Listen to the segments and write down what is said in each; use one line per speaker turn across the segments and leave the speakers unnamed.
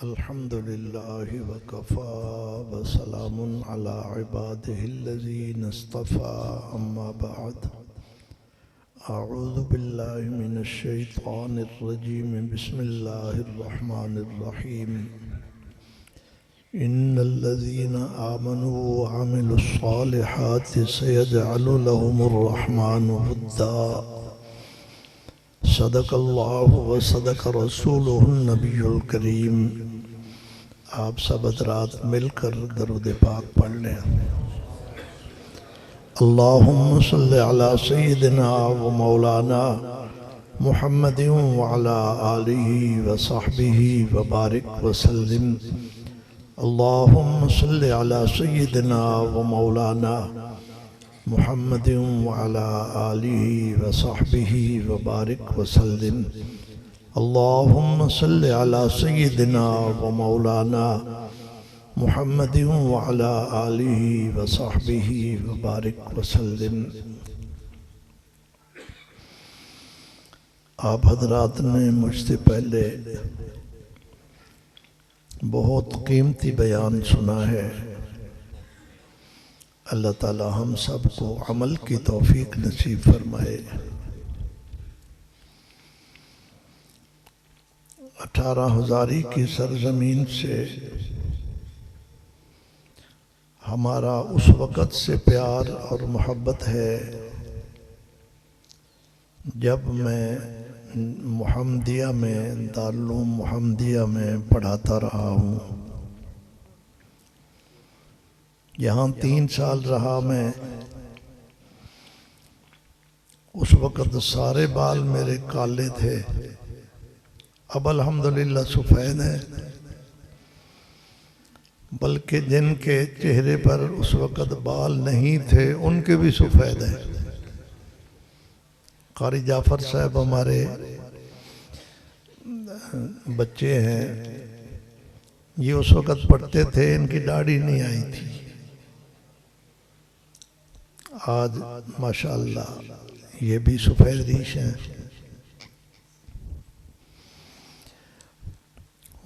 अल्हम्दुलिल्लाहि वकफ़ा वसलामुन अला इबादिहिल्लज़ीना इस्तफ़ा अम्मा बअद अऊज़ु बिल्लाहि मिनश शैतानिर रजीम बिस्मिल्लाहिर रहमानिर रहीम इन्नल्लज़ीना आमनू व अमिलुस सालिहाति सयजअलु लहुमुर रहमानु वुद्दा सदक़ल्लाहु व सदक़ रसूलुहुन नबियुल करीम। आप सब हज़रात मिलकर दरूद पाक पढ़ लें। अल्लाहुम्मा सल्लि अला सय्यिदिना व मौलाना मुहम्मदिन व अला आलिहि व सहबिहि व बारिक व सल्लिम। अल्लाहुम्मा सल्लि अला सय्यिदिना व मौलाना मुहम्मदिन व अला आलिहि व सहबिहि व बारिक व सल्लिम। अल्लाहुम्मा सल्लि अला सय्यिदिना व मौलाना मुहम्मदिन व अला आलिहि व सहबिहि व बारिक व सल्लिम। आप हज़रात ने मुझसे पहले बहुत कीमती बयान सुना है। अल्लाह ताला हम सबको अमल की तौफीक नसीब फरमाए। 18,000 की सरजमीन से हमारा उस वक़्त से प्यार और मोहब्बत है जब मैं मुहम्मदिया में दारुल मुहम्मदिया में पढ़ाता रहा हूँ। यहाँ 3 साल रहा मैं। उस वक़्त सारे बाल मेरे काले थे, अब अल्हम्दुलिल्लाह सफ़ेद हैं। बल्कि जिनके चेहरे पर उस वक़्त बाल नहीं थे उनके भी सफ़ेद हैं। कारी जाफ़र साहब हमारे बच्चे हैं, ये उस वक़्त पढ़ते थे, इनकी दाढ़ी नहीं आई थी। आज माशाअल्लाह ये भी सफ़ेद रीश हैं।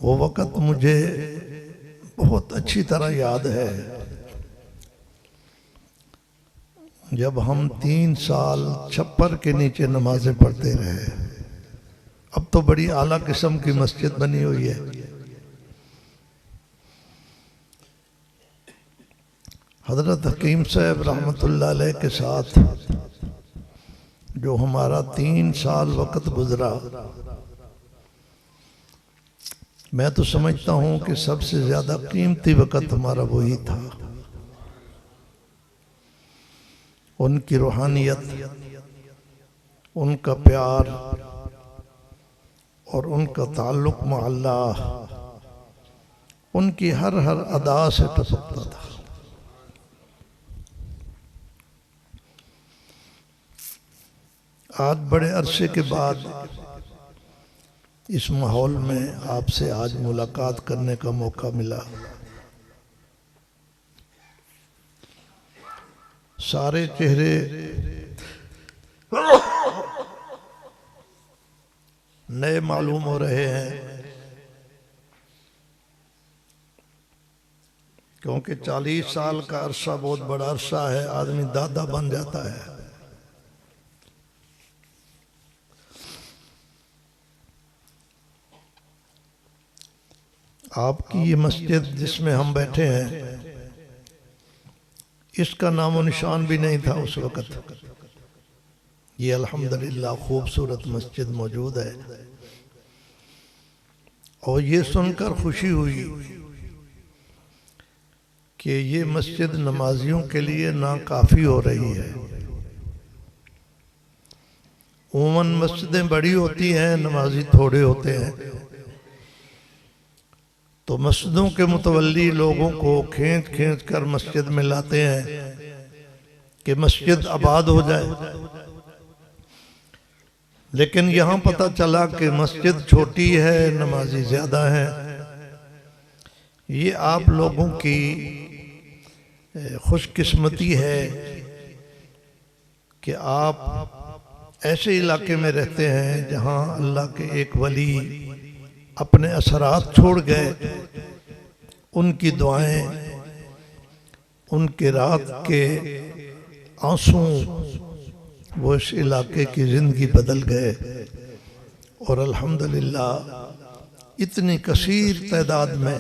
वो वक़्त मुझे बहुत अच्छी तरह याद है जब हम 3 साल छप्पर के नीचे नमाजें पढ़ते रहे। अब तो बड़ी आला किस्म की मस्जिद बनी हुई है। हज़रत हकीम साहब रहमतुल्लाह अलैह के साथ जो हमारा 3 साल वक़्त गुज़रा, मैं तो समझता हूँ कि सबसे ज़्यादा कीमती वक़्त हमारा वही था। उनकी रूहानियत, उनका प्यार और उनका ताल्लुक़ में अल्लाह उनकी हर अदा से टपकता था। आज बड़े अरसे के बाद इस माहौल में आपसे आज मुलाकात करने का मौका मिला। सारे चेहरे नए मालूम हो रहे हैं, क्योंकि 40 साल का अरसा बहुत बड़ा अरसा है। आदमी दादा बन जाता है। आपकी ये मस्जिद जिसमें हम बैठे हैं, इसका नामो निशान भी नहीं था उस वक़्त। ये अल्हम्दुलिल्लाह खूबसूरत मस्जिद मौजूद है। और ये सुनकर खुशी हुई कि ये मस्जिद नमाजियों के लिए नाकाफ़ी हो रही है। उमूमन मस्जिदें बड़ी होती हैं, नमाजी थोड़े होते हैं, तो मस्जिदों के मुतवल्ली लोगों को खींच खींच कर मस्जिद में लाते हैं कि मस्जिद आबाद हो जाए। लेकिन यहाँ पता चला कि मस्जिद छोटी है, नमाजी ज़्यादा हैं। ये आप लोगों की खुशकिस्मती है कि आप ऐसे इलाके में रहते हैं जहाँ अल्लाह के एक वली अपने असरात छोड़ गए, उनकी दुआएं, उनके रात के आंसू वो इस इलाके की ज़िंदगी बदल गए। और अल्हम्दुलिल्लाह इतनी कसीर तादाद में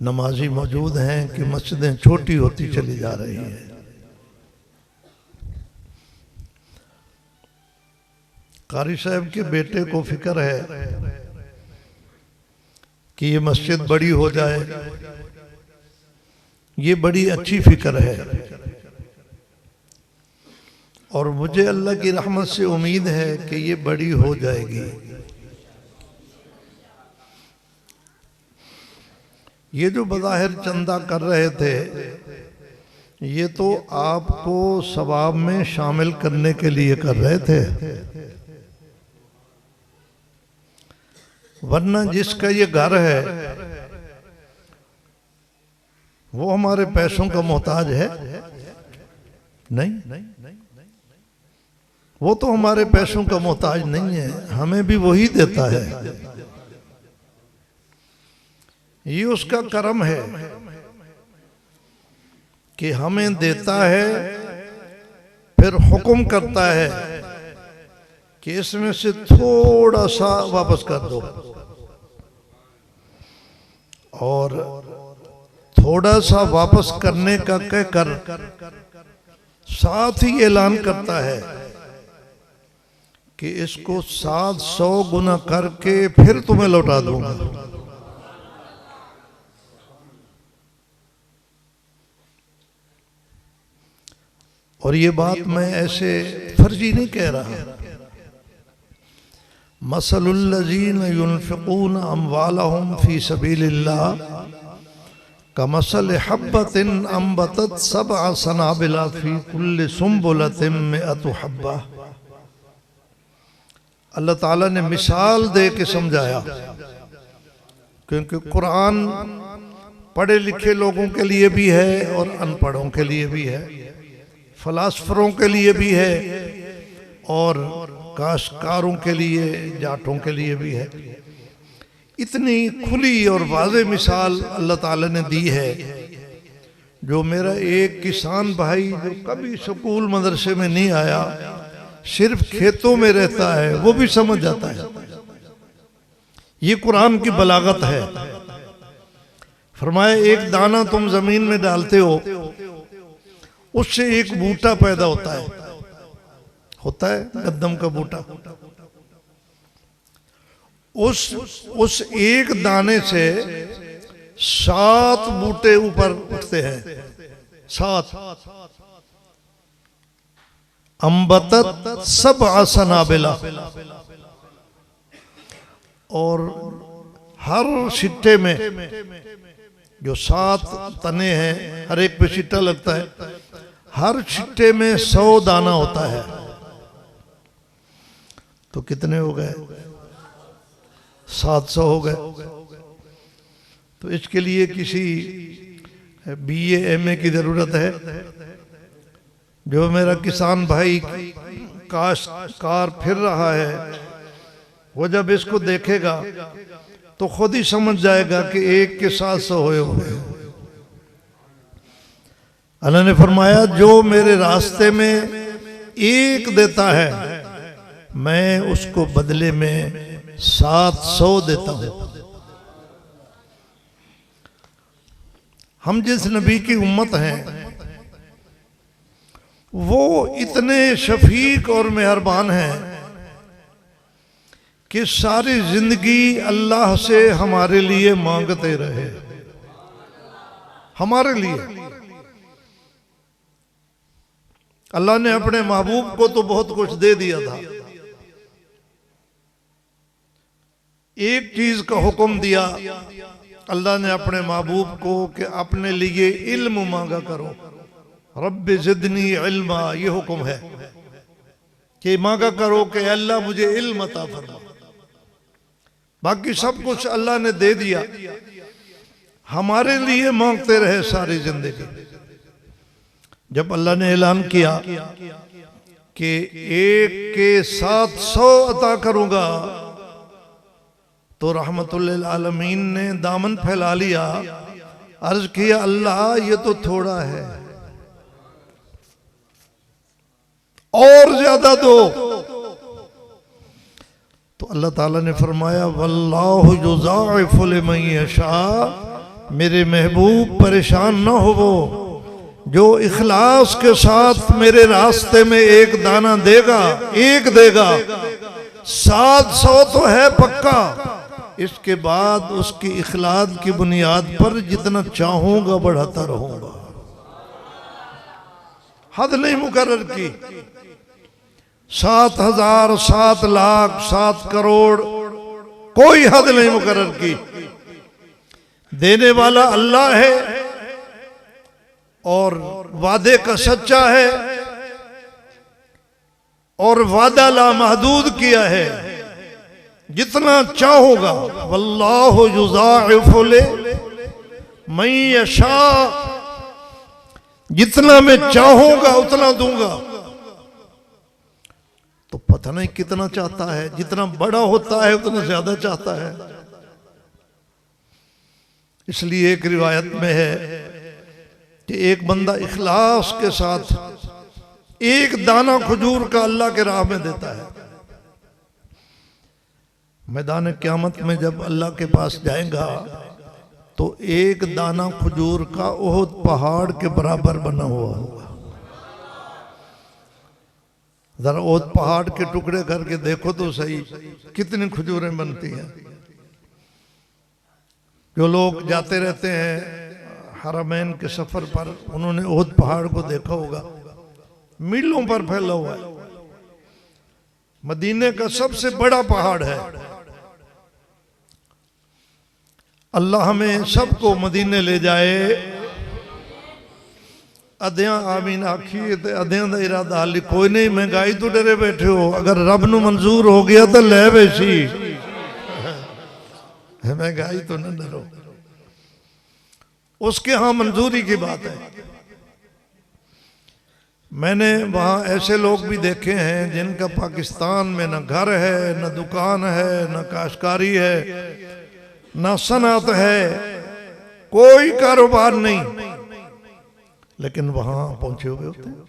नमाजी मौजूद हैं कि मस्जिदें छोटी होती चली जा रही है। कारी साहब के बेटे को फिक्र है कि ये मस्जिद बड़ी हो जाए, ये बड़ी अच्छी फिक्र है और मुझे अल्लाह की रहमत से उम्मीद है कि ये बड़ी हो जाएगी। ये जो बज़ाहिर चंदा कर रहे थे, ये तो आपको सवाब में शामिल करने के लिए कर रहे थे, वरना जिसका ये घर है वो हमारे पैसों का मोहताज है नहीं, वो तो हमारे पैसों का मोहताज नहीं है, हमें भी वही देता है। ये उसका करम है कि हमें देता है, फिर हुक्म करता है कि इसमें से थोड़ा सा वापस कर दो, और थोड़ा सा वापस करने का कहकर साथ ही ऐलान करता है कि इसको 700 गुना करके फिर तुम्हें लौटा दूंगा। और ये बात मैं ऐसे फर्जी नहीं कह रहा। मसलुल्लज़ीन युनफ़िक़ून अम्वालहुम फ़ी सबीलिल्लाह कमसल हब्बतिन अम्बतत सबअ सनाबिला फ़ी कुल्लि सुम्बुलतिन मिअतु हब्बा। अल्लाह ताला ने मिसाल दे के समझाया, क्योंकि कुरान पढ़े लिखे लोगों के लिए भी है और अनपढ़ों के लिए भी है, फलासफरों के लिए भी है और काश्तकारों के लिए, जाटों के लिए भी है। इतनी खुली और वाज़ेह मिसाल अल्लाह ताला ने दी है, जो मेरा एक किसान भाई जो कभी स्कूल मदरसे में नहीं आया, सिर्फ खेतों में रहता है, वो भी समझ जाता है। ये कुरान की बलागत है। फरमाया एक दाना तुम जमीन में डालते हो, उससे एक बूटा पैदा होता है गंदम का बूटा। उस एक दाने से 7 बूटे ऊपर उठते हैं, 7। अम्बतत सबअ सनाबिला, और हर सिट्टे में जो 7 तने हैं, हर एक पे सिट्टा लगता है, हर सिट्टे में 100 दाना होता है। तो कितने हो गए? 700 हो गए। तो इसके लिए किसी BA MA की जरूरत है? जो मेरा किसान भाई काश्तकार फिर रहा है, वो जब इसको देखेगा तो खुद ही समझ जाएगा कि एक के 700 हुए हुए। अल्लाह ने फरमाया जो मेरे रास्ते में एक देता है, मैं उसको बदले में 700 देता हूं। हम जिस नबी की उम्मत हैं, वो इतने शफीक और मेहरबान हैं कि सारी जिंदगी अल्लाह से हमारे लिए मांगते रहे, हमारे लिए। अल्लाह ने अपने महबूब को तो बहुत कुछ दे दिया था, एक चीज का हुक्म दिया अल्लाह ने अपने महबूब को कि अपने लिए इल्म मांगा करो। रब्बि ज़िदनी इल्मा, ये हुक्म है कि मांगा करो कि अल्लाह मुझे इल्म अता फरमा। बाकी सब कुछ अल्लाह ने दे दिया, हमारे लिए मांगते रहे सारी जिंदगी। जब अल्लाह ने ऐलान किया कि एक के 700 अता करूंगा, तो रहमतुल लिल आलमीन ने दामन फैला लिया, अर्ज किया अल्लाह ये तो थोड़ा है, और ज्यादा दो। तो अल्लाह ताला ने फरमाया वल्लाहु युज़ाइफु लिमन यशा, मेरे महबूब परेशान न हो, जो इखलास के साथ मेरे रास्ते में एक दाना देगा, एक देगा, 700 तो है पक्का, इसके बाद उसकी इखलास की बुनियाद पर जितना चाहूंगा बढ़ाता रहूंगा। हद नहीं मुकर्रर की, 7,000, 7 लाख, 7 करोड़, कोई हद नहीं मुकर्रर की। देने वाला अल्लाह है और वादे का सच्चा है और वादा लामहदूद किया है, जितना चाहोगा। वल्लाहु युज़ाइफु लिमन यशा, जितना मैं चाहूंगा उतना दूंगा। तो पता नहीं कितना चाहता है, जितना बड़ा होता है उतना ज्यादा चाहता है। इसलिए एक रिवायत में है कि एक बंदा इखलास के साथ एक दाना खजूर का अल्लाह के राह में देता है, मैदान क़यामत में जब अल्लाह के पास जाएगा तो एक दाना खजूर का ओहद पहाड़ के बराबर बना हुआ होगा। जरा ओहद पहाड़ के टुकड़े करके देखो तो सही, कितनी खजूरें बनती हैं। जो लोग जाते रहते हैं हरमैन के सफर पर, उन्होंने ओहद पहाड़ को देखा होगा, मीलों पर फैला हुआ है, मदीने का सबसे बड़ा पहाड़ है। अल्लाह हमें सबको मदीने ले जाए। अद्या आमीन आखिए ते अद्या दा इरादा हाली कोई नहीं, महंगाई तो डरे बैठे हो, अगर रब नू मंजूर हो गया तो ले बैसी, महंगाई तो न डरो, उसके यहां मंजूरी की बात है। मैंने वहां ऐसे लोग भी देखे हैं जिनका पाकिस्तान में न घर है, न दुकान है, न काश्तकारी है, न सनअत है, कोई कारोबार नहीं, लेकिन वहां पहुंचे हुए होते हैं।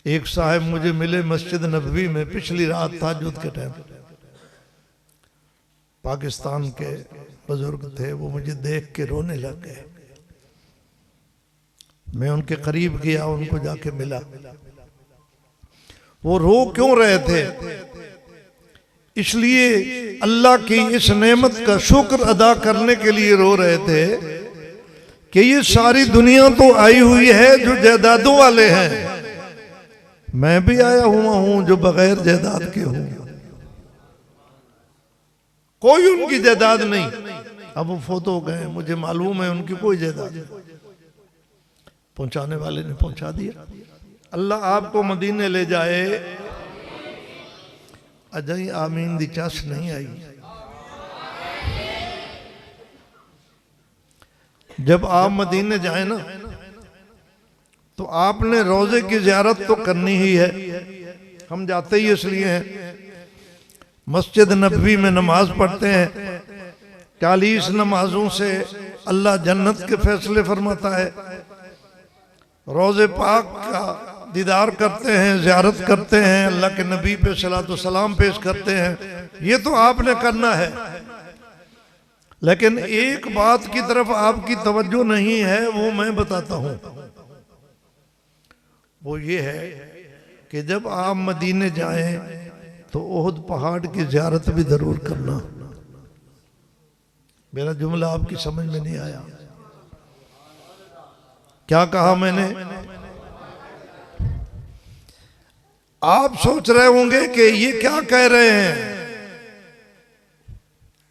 एक साहब मुझे मिले मस्जिद नबवी में, पिछली रात तहज्जुद के टाइम, पाकिस्तान के बुजुर्ग थे, वो मुझे देख के रोने लग गए। मैं उनके करीब गया, उनको जाके मिला। वो रो क्यों रहे थे? इसलिए अल्लाह की इस नेमत का शुक्र अदा करने के लिए रो रहे थे कि ये सारी दुनिया तो आई हुई है जो जायदादों वाले हैं, मैं भी आया हुआ हूं जो बगैर जायदाद के हूं, कोई उनकी जायदाद नहीं। अब वो फोत हो गए, मुझे मालूम है उनकी कोई जायदाद नहीं, पहुंचाने वाले ने पहुंचा दिया। अल्लाह आपको मदीने ले जाए। अजय आमीन दी चस नहीं आई। जब आप मदीने जाए ना तो आपने रोजे की ज़ियारत तो करनी ही है। हम जाते ही इसलिए हैं, मस्जिद नबवी में नमाज पढ़ते हैं, 40 नमाजों से अल्लाह जन्नत के फैसले फरमाता है, रोज़े पाक का दीदार करते हैं, ज़ियारत करते हैं, अल्लाह के नबी पे सलातो सलाम पेश करते हैं। ये तो आपने करना है, लेकिन एक बात की तरफ आपकी तवज्जो नहीं है, वो मैं बताता हूं। वो ये है कि जब आप मदीने जाएं तो ओहद पहाड़ की ज़ियारत भी जरूर करना। मेरा जुमला आपकी समझ में नहीं आया? क्या कहा मैंने? आप सोच रहे होंगे कि ये क्या कह रहे हैं।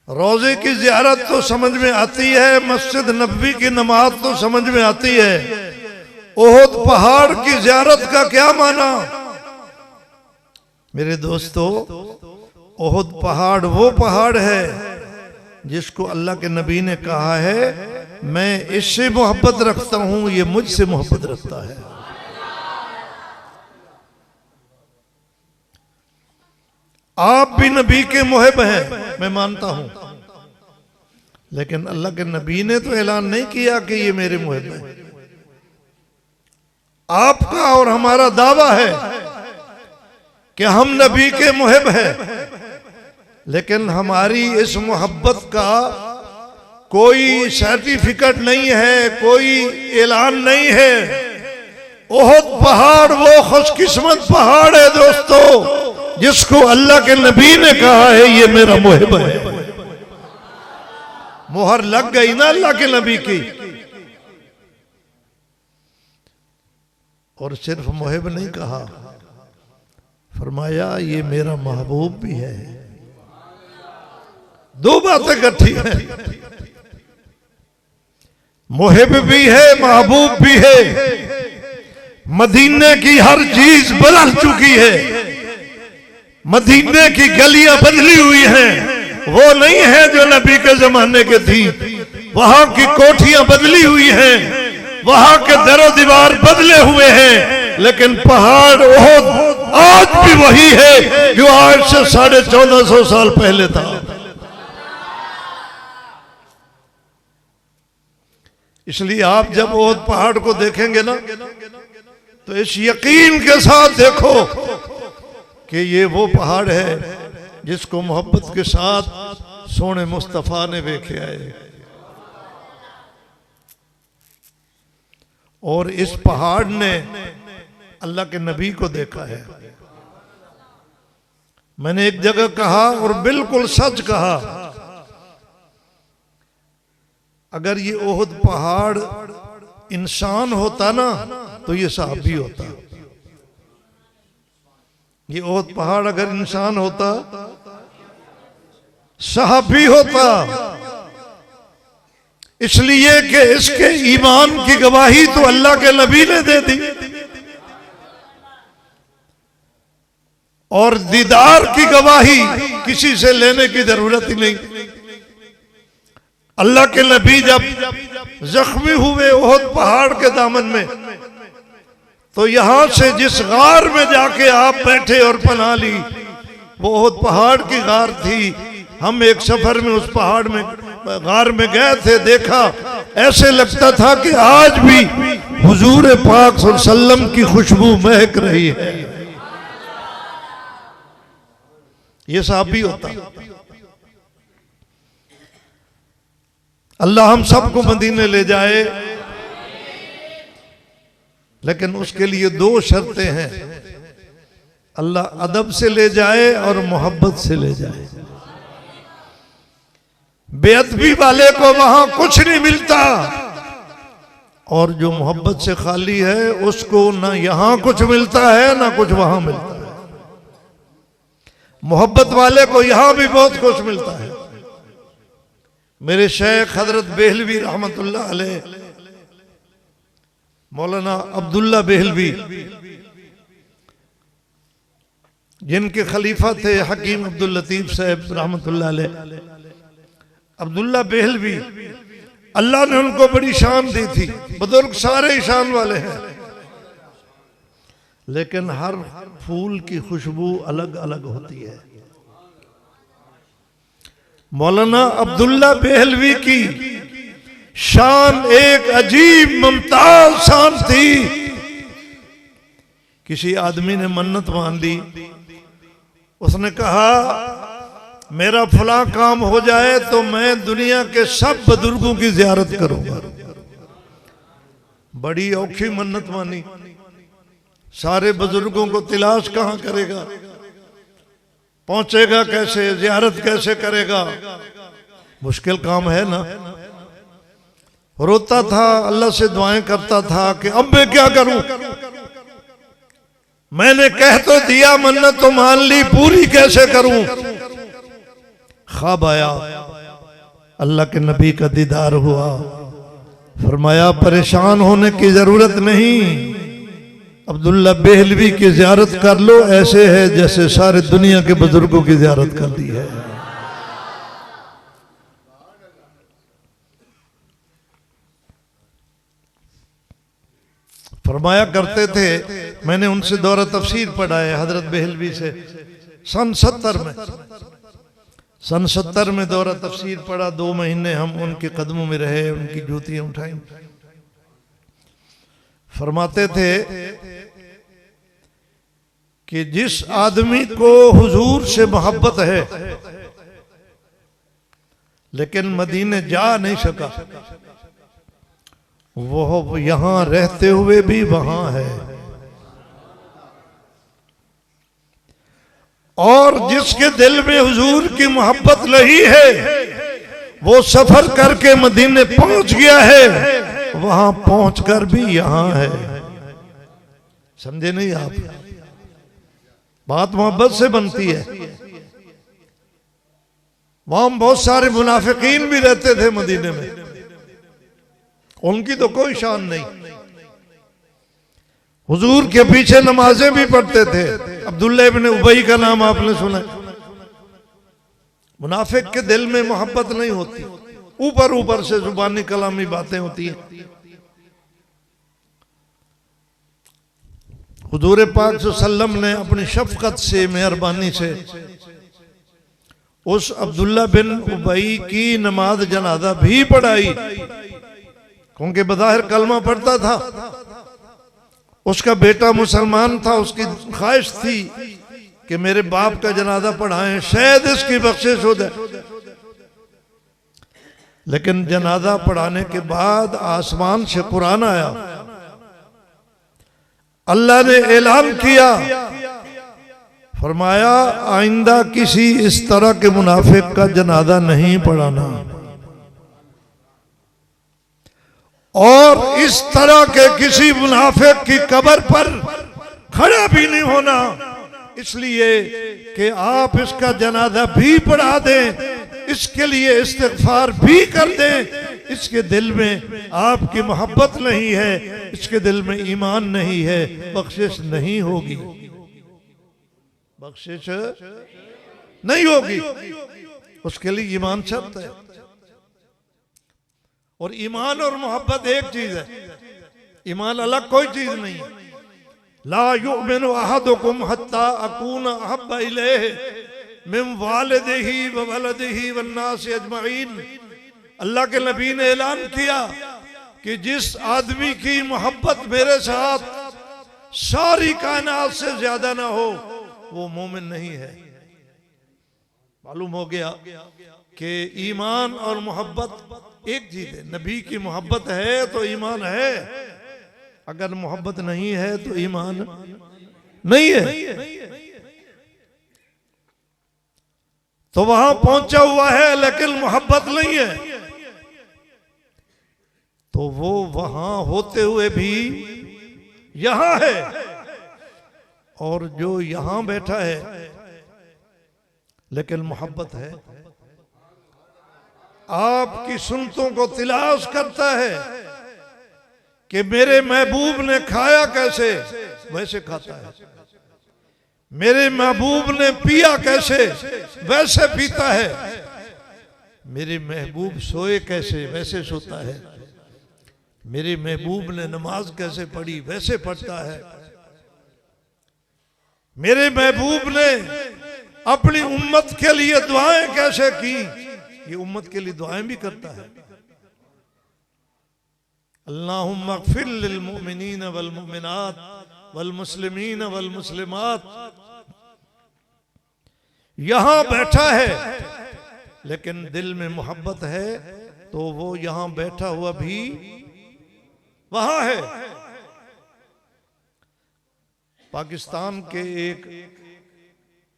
रोजे की ज़ियारत तो समझ में आती है, मस्जिद नबवी की नमाज तो समझ में आती है, ओहद पहाड़ की ज़ियारत का क्या माना? मेरे दोस्तों, ओहद पहाड़ वो पहाड़ है जिसको अल्लाह के नबी ने कहा है, मैं इससे मोहब्बत रखता हूं, ये मुझसे मोहब्बत रखता है। आप भी नबी के मुहिब हैं, मैं मानता हूं, लेकिन अल्लाह के नबी ने तो ऐलान नहीं किया कि ये मेरे मुहिब हैं। आपका और हमारा दावा है कि हम नबी के मुहिब हैं, लेकिन हमारी इस मोहब्बत का कोई सर्टिफिकेट नहीं है, कोई ऐलान नहीं है। ओहद पहाड़ वो खुशकिस्मत पहाड़ है दोस्तों, जिसको अल्लाह के नबी ने कहा है ये मेरा मुहिब है। मोहर लग गई ना अल्लाह के नबी की। और सिर्फ मुहिब नहीं कहा, फरमाया ये मेरा महबूब भी है। दो बातें इकट्ठी हैं, मुहिब भी है, महबूब भी है। मदीने की हर चीज बदल चुकी है, मदीने की गलियां बदली हुई हैं, वो नहीं है जो नबी के जमाने के थी। वहां की कोठियां बदली हुई हैं, वहां के दरो दीवार बदले हुए हैं, लेकिन पहाड़ ओहद आज भी वही है जो आज से 1450 साल पहले था। इसलिए आप जब ओहद पहाड़ को देखेंगे ना, तो इस यकीन के साथ देखो कि ये वो पहाड़ है जिसको मोहब्बत के साथ सोने मुस्तफा ने देखे आए। और इस पहाड़ ने अल्लाह के नबी को देखा है। मैंने एक जगह कहा और बिल्कुल सच कहा, अगर ये ओहद पहाड़ इंसान होता ना तो ये सहाबी होता। ये ओहद पहाड़ अगर इंसान होता, सहाबी होता। इसलिए कि इसके ईमान की गवाही तो अल्लाह के नबी ने दे दी, और दीदार की गवाही किसी से लेने की जरूरत ही नहीं। अल्लाह के नबी जब जख्मी हुए ओहद पहाड़ के दामन में, तो यहां से जिस गार में जाके आप बैठे और पनाह ली, वो ओहद पहाड़ की गार थी। हम एक सफर में उस पहाड़ में गार में गए थे, देखा ऐसे लगता था कि आज भी हुजूर पाक सल्लल्लाहु अलैहि वसल्लम की खुशबू महक रही है। ये सहाबी होता। अल्लाह हम सबको मदीने ले जाए, लेकिन उसके लिए दो शर्तें हैं। अल्लाह अदब से ले जाए और मोहब्बत से ले जाए। बेअदबी वाले को वहां कुछ नहीं मिलता, और जो मोहब्बत से खाली है उसको ना यहां कुछ मिलता है ना कुछ वहां मिलता है। मोहब्बत वाले को यहां भी बहुत कुछ मिलता है। मेरे शेख हजरत बेहलवी रहमतुल्लाह अलैह, मौलाना अब्दुल्ला बेहलवी, जिनके खलीफा थे हकीम अब्दुल लतीफ साहब रहमतुल्लाह अलैह, अब्दुल्ला बेहलवी, अल्लाह ने उनको बड़ी शान दी थी। बुजुर्ग सारे ही शान वाले हैं, लेकिन हर फूल की खुशबू अलग अलग होती है। मौलाना अब्दुल्ला बेहलवी की शान एक अजीब मुमताज शान थी। किसी आदमी ने मन्नत मान ली, उसने कहा मेरा फला काम हो जाए तो मैं दुनिया के सब बुजुर्गों की जियारत करूंगा। बड़ी औखी मन्नत मानी। सारे बुजुर्गों को तिलाश कहां करेगा, पहुंचेगा कैसे, जियारत कैसे करेगा? मुश्किल काम है ना। रोता था, अल्लाह से दुआएं करता था कि अब मैं क्या करूं। मैंने कह तो दिया, मन्नत तो मान ली, पूरी कैसे करूं? ख्वाब आया, अल्लाह के नबी का दीदार हुआ। फरमाया परेशान होने की जरूरत नहीं, अब्दुल्ला बेहलवी की जियारत कर लो। ऐसे है जैसे सारे दुनिया के बुजुर्गों की जियारत कर दी है। फरमाया करते थे, मैंने उनसे दौरा तफसीर पढ़ा है हजरत बेहलवी से, सन 70 में। सन 70 में दौरा तफसीर पढ़ा, 2 महीने हम उनके कदमों में रहे, उनकी जूतियां उठाई। फरमाते थे कि जिस आदमी को हुजूर से मोहब्बत है लेकिन मदीने जा नहीं सका, वो यहां रहते हुए भी वहां है। और जिसके दिल में हुजूर की मोहब्बत नहीं है, वो सफर करके मदीने पहुंच गया है, वहां पहुंचकर भी यहां है। समझे नहीं आप? बात मोहब्बत से बनती है। वहां बहुत सारे मुनाफिकीन भी रहते थे मदीने में, उनकी तो कोई शान नहीं। हुजूर के पीछे नमाजें भी पढ़ते थे। अब्दुल्ला इब्न उबई का नाम आपने सुना। मुनाफिक के दिल में मोहब्बत नहीं होती, ऊपर ऊपर से जुबानी कलामी बातें होती हैं। हुजूर पाक सल्लल्लाहु अलैहि वसल्लम ने अपनी शफकत से, मेहरबानी से उस अब्दुल्ला बिन उबई की नमाज जनाजा भी पढ़ाई, क्योंकि बज़ाहिर कलमा पढ़ता था, उसका बेटा मुसलमान था, उसकी ख्वाहिश थी कि मेरे बाप का जनाजा पढ़ाएं, शायद इसकी बख्शिश हो जाए। लेकिन जनाजा पढ़ाने के बाद आसमान से कुरान आया, अल्लाह ने ऐलान किया, फरमाया आइंदा किसी इस तरह के मुनाफिक का जनाजा नहीं पढ़ाना, और इस तरह के किसी मुनाफिक की कब्र पर खड़ा भी नहीं होना, इसलिए कि आप इसका जनाजा भी पढ़ा दें, इसके लिए इस्तिग़फ़ार भी कर दें। इसके दिल में आपकी मोहब्बत नहीं है, इसके दिल में ईमान नहीं है, बख्शिश नहीं होगी, बख्शिश नहीं होगी। उसके लिए ईमान शर्त है। और ईमान और मोहब्बत एक चीज है, ईमान अलग कोई चीज नहीं है। ला युमिनु अहदुकुम हत्ता अकूना अहब्बा इलैहि मिन वालिदिही व वलदिही वन्नासि अजमईन। अल्लाह के नबी ने ऐलान किया कि जिस आदमी की मोहब्बत मेरे साथ सारी कायनात से ज्यादा ना हो, वो मोमिन नहीं है। मालूम हो गया कि ईमान और मोहब्बत एक चीज है। नबी की मोहब्बत है तो ईमान है, अगर मोहब्बत नहीं है तो ईमान नहीं है। तो वहां पहुंचा हुआ है लेकिन मोहब्बत नहीं है, तो वो वहां होते हुए भी यहां है। और जो यहां बैठा है लेकिन मोहब्बत है, आपकी सुन्नतों को तिलाश करता है कि मेरे महबूब ने खाया कैसे, वैसे खाता है। मेरे महबूब ने पिया कैसे, वैसे पीता है। मेरे महबूब सोए कैसे, वैसे सोता है। मेरे महबूब ने नमाज कैसे पढ़ी, वैसे पढ़ता है। मेरे महबूब ने अपनी उम्मत के लिए दुआएं कैसे की, ये उम्मत के लिए दुआएं भी करता है। अल्लाहुम्मा अग़फ़िर लिल मुमिनीन वल मुमिनात वल मुस्लिमीन वल मुस्लिमात। यहां बैठा है लेकिन दिल में मोहब्बत है, तो वो यहां बैठा हुआ भी वहां है। पाकिस्तान के एक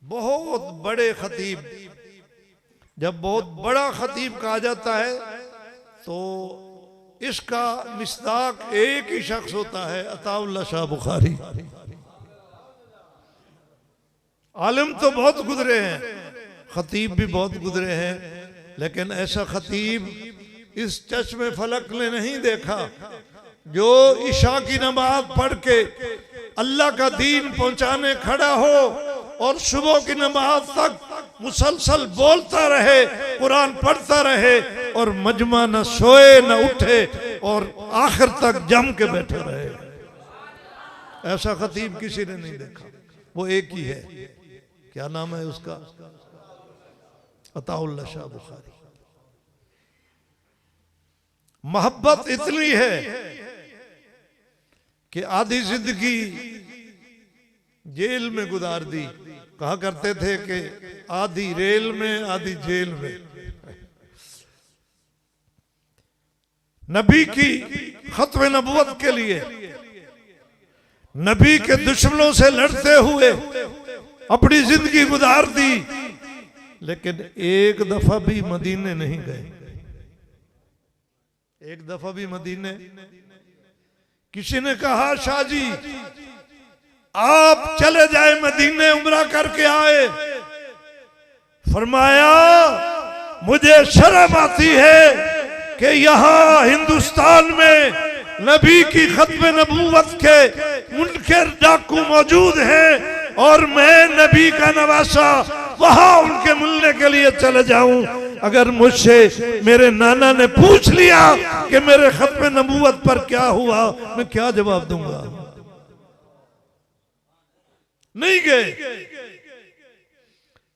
बहुत बड़े खतीब, जब बहुत बड़ा खतीब कहा जाता है तो इसका मिस्दाक एक ही शख्स होता है, अताउल्लाह शाह बुखारी। आलिम तो बहुत गुजरे हैं, खतीब भी बहुत गुजरे हैं, लेकिन ऐसा खतीब इस चश्मे फलक ने नहीं देखा जो इशा की नमाज पढ़ के अल्लाह का दीन पहुंचाने खड़ा हो और सुबह की नमाज तक मुसलसल बोलता रहे, कुरान पढ़ता रहे और मजमा न सोए न उठे और आखिर तक जम के बैठे रहे। ऐसा खतीब किसी ने नहीं देखा, वो एक ही है। क्या नाम है उसका? अताउल्लाह शाह बुखारी। मोहब्बत इतनी है कि आधी जिंदगी जेल में गुजार दी। कहा करते थे कि आधी रेल में आधी जेल में। नबी की खत्म नबुवत के लिए नबी के दुश्मनों से लड़ते हुए अपनी जिंदगी गुजार दी, लेकिन एक दफा भी मदीने नहीं गए। एक दफा भी मदीने। किसी ने कहा शाह जी आप चले जाए मदीने, उम्रा करके आए। फरमाया मुझे शर्म आती है कि यहाँ हिंदुस्तान में नबी की खत्म नबूवत के मुनकर डाकू मौजूद हैं और मैं नबी का नवासा वहां उनके मिलने के लिए चले जाऊं। अगर मुझसे मेरे नाना ने पूछ लिया कि मेरे खत्म नबूवत पर क्या हुआ, मैं क्या जवाब दूंगा? नहीं गए।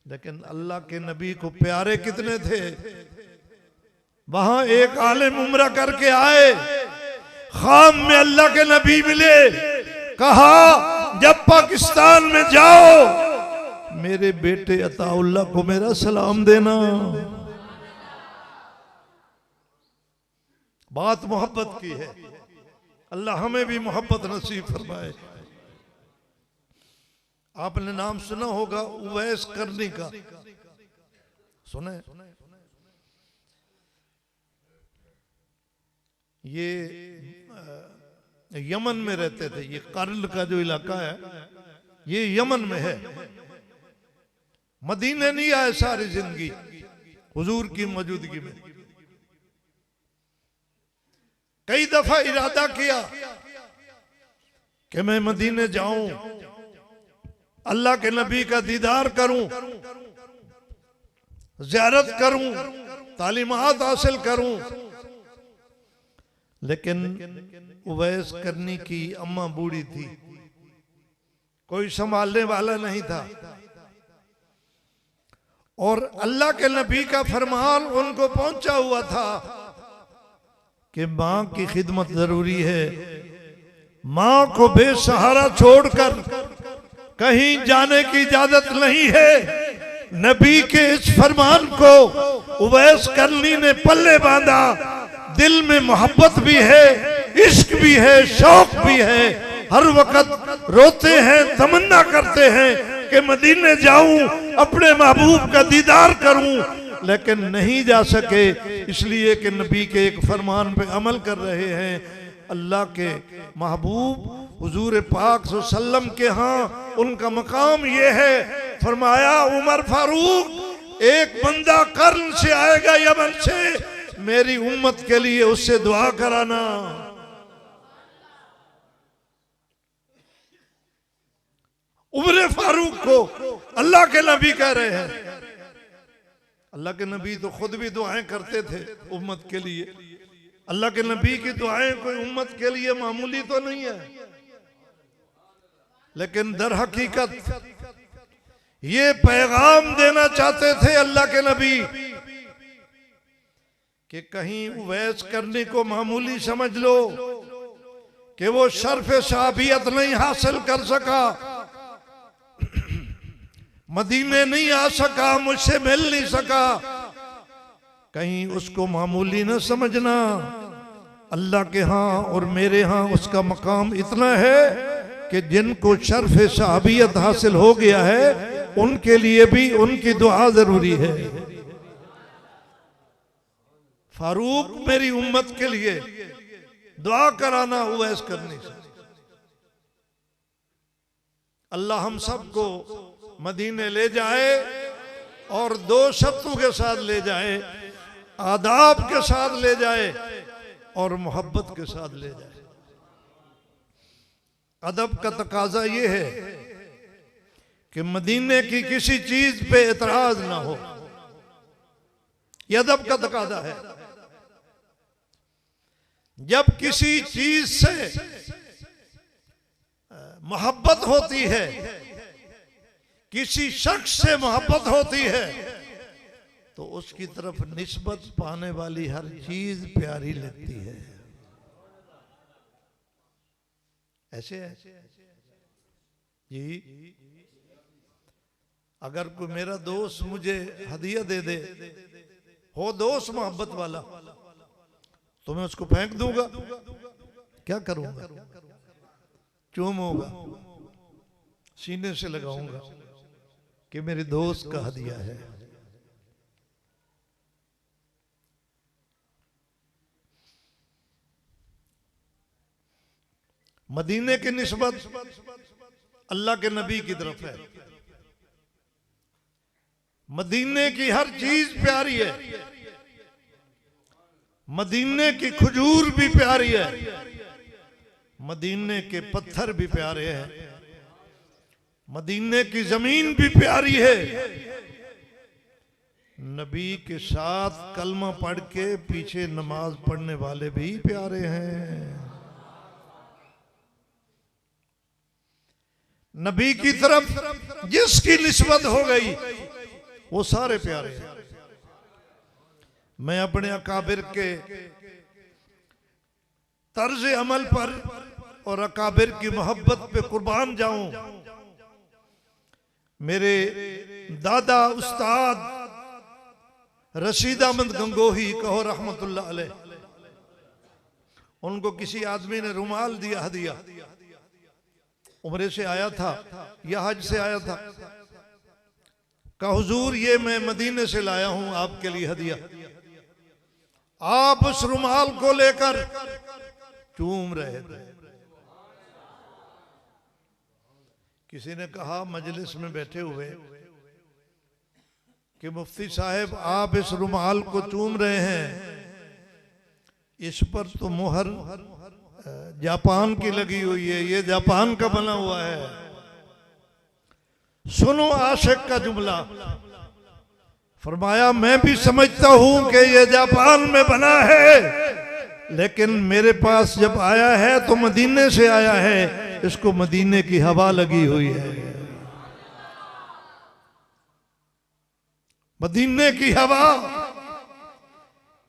लेकिन अल्लाह के नबी को प्यारे कितने थे। वहां एक आलिम उम्रा करके आए, खाम में अल्लाह के नबी मिले। कहा जब पाकिस्तान में जाओ मेरे बेटे अताउल्लाह को मेरा सलाम देना। बात मोहब्बत की है। अल्लाह हमें भी मोहब्बत नसीब फरमाए। आपने नाम सुना होगा उवैस करनी का, सुने? ये यमन में रहते थे। ये कर्ल का जो इलाका है ये यमन में है। मदीने नहीं आए सारी जिंदगी हुजूर की मौजूदगी में। कई दफा इरादा किया कि मैं मदीने जाऊं, अल्लाह के नबी का दीदार करूं, ज़ियारत करूं, तालीमात हासिल करूं। लेकिन उवैस करनी की अम्मा बूढ़ी थी, कोई संभालने वाला नहीं था और अल्लाह के नबी का फरमान उनको पहुंचा हुआ था कि मां की खिदमत जरूरी है। मां को बेसहारा छोड़कर कहीं जाने की इजाजत नहीं है। नबी के इस फरमान को उवैस करनी ने पल्ले बांधा। दिल में मोहब्बत भी है, इश्क भी है, शौक भी है। हर वक्त रोते हैं, तमन्ना करते हैं कि मदीने जाऊं, अपने महबूब का दीदार करूं, लेकिन नहीं जा सके इसलिए कि नबी के एक फरमान पे अमल कर रहे हैं। अल्लाह के महबूब हुजूर पाक सल्लम के यहाँ उनका मकाम ये है। फरमाया उमर फारूक एक बंदा कर्न से आएगा यमन से, मेरी उम्मत के लिए उससे दुआ कराना। उमर फारूक को अल्लाह के नबी कह रहे हैं। अल्लाह के नबी तो खुद भी दुआएं करते थे उम्मत के लिए। अल्लाह के नबी की दुआएं कोई उम्मत के लिए मामूली तो नहीं है, लेकिन दर हकीकत ये पैगाम देना चाहते थे अल्लाह के नबी कि कहीं उवैस करने को मामूली समझ लो कि वो शर्फ साबियत नहीं हासिल कर सका, मदीने नहीं आ सका, मुझसे मिल नहीं सका, कहीं उसको मामूली न समझना। अल्लाह के यहाँ और मेरे यहाँ उसका मकाम इतना है कि जिनको शर्फ साबियत हासिल हो गया है उनके लिए भी उनकी दुआ जरूरी है। फारूक मेरी उम्मत के लिए दुआ कराना उवैस करने से। अल्लाह हम सबको मदीने ले जाए और दो शर्तों के साथ ले जाए, आदाब के साथ ले जाए और मोहब्बत के साथ ले जाए। अदब का तकाजा ये है कि मदीने की किसी चीज पे एतराज ना हो, यह अदब का तकाजा है। जब किसी चीज से मोहब्बत होती है, किसी शख्स से मोहब्बत होती है तो उसकी तरफ निस्बत पाने वाली हर चीज प्यारी लगती है। ऐसे है जी। अगर कोई मेरा दोस्त मुझे हदिया दे दे, हो दोस्त मोहब्बत वाला, तो मैं उसको फेंक दूंगा? क्या करूंगा? चूमूंगा, सीने से लगाऊंगा कि मेरे दोस्त का हदिया है। मदीने की निस्बत अल्लाह के नबी की तरफ है। मदीने की हर चीज प्यारी है। मदीने की खजूर भी प्यारी है, मदीने के पत्थर भी प्यारे हैं, मदीने की जमीन भी प्यारी है। नबी के साथ कलमा पढ़ के पीछे नमाज पढ़ने वाले भी प्यारे हैं। नबी की तरफ जिसकी निस्बत हो गई वो सारे प्यारे हैं। मैं अपने अकाबिर के तर्ज अमल पर और अकाबिर की मोहब्बत पे कुर्बान जाऊं। मेरे दादा उस्ताद रशीद अहमद गंगोही कहो रहमतुल्लाह अलैह, उनको किसी आदमी ने रुमाल दिया हदिया। उम्रे से आया था या हज से आया था, कहा हुजूर ये मैं मदीने से लाया हूं आपके लिए हदिया। आप उस रुमाल को लेकर चूम रहे थे। किसी ने कहा मजलिस में बैठे हुए कि मुफ्ती साहब आप इस रुमाल को चूम रहे हैं, इस पर तो मुहर जापान की लगी हुई है, ये जापान का बना हुआ है। सुनो आशिक का जुमला। फरमाया मैं भी समझता हूं कि ये जापान में बना है, लेकिन मेरे पास जब आया है तो मदीने से आया है, इसको मदीने की हवा लगी हुई है। मदीने की हवा,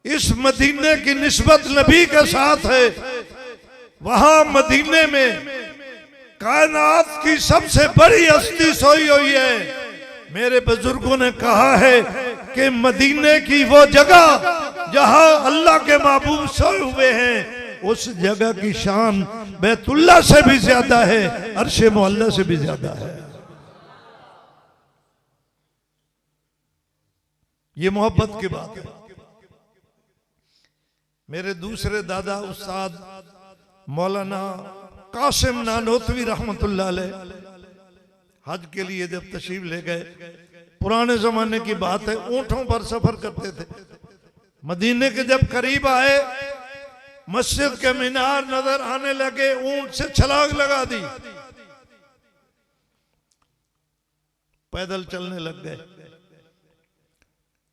इस मदीने की निस्बत नबी के साथ है। वहां मदीने में कायनात की सबसे बड़ी हस्ती सोई हुई है। मेरे बुजुर्गों ने कहा है कि मदीने की वो जगह जहां अल्लाह के महबूब सोए हुए हैं, उस जगह की शान बैतुल्लाह से भी ज्यादा है, अर्शे मुअल्ला से भी ज्यादा है। ये मोहब्बत की बात है। मेरे दूसरे दादा उस्ताद मौलाना कासिम नानोतवी रहमतुल्लाह अलैह हज के लिए जब तशरीफ ले गए, पुराने जमाने की बात है, ऊंटों पर सफर करते थे। मदीने के जब करीब आए, मस्जिद के मीनार नजर आने लगे, ऊंट से छलांग लगा दी, पैदल चलने लग गए।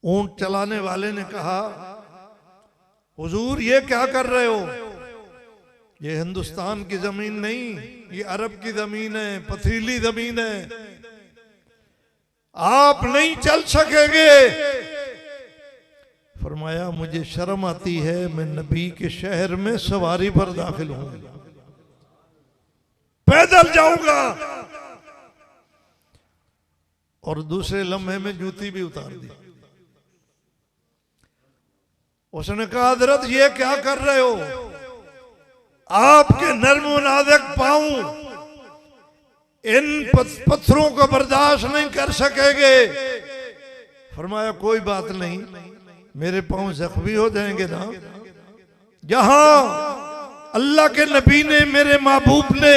ऊंट चलाने वाले ने कहा हुजूर ये क्या कर रहे हो? ये हिंदुस्तान की जमीन नहीं, ये अरब की जमीन है, पथरीली जमीन है, आप नहीं चल सकेंगे। फरमाया मुझे शर्म आती है, मैं नबी के शहर में सवारी पर दाखिल हूं, पैदल जाऊंगा। और दूसरे लम्हे में जूती भी उतार दी। उसने कहा हजरत ये क्या कर रहे हो? आपके नर्म नाज़ुक पांव इन पत्थरों को बर्दाश्त नहीं कर सकेंगे। फरमाया कोई बात नहीं, मेरे पांव जख्मी हो जाएंगे ना। जहां अल्लाह के नबी ने, मेरे महबूब ने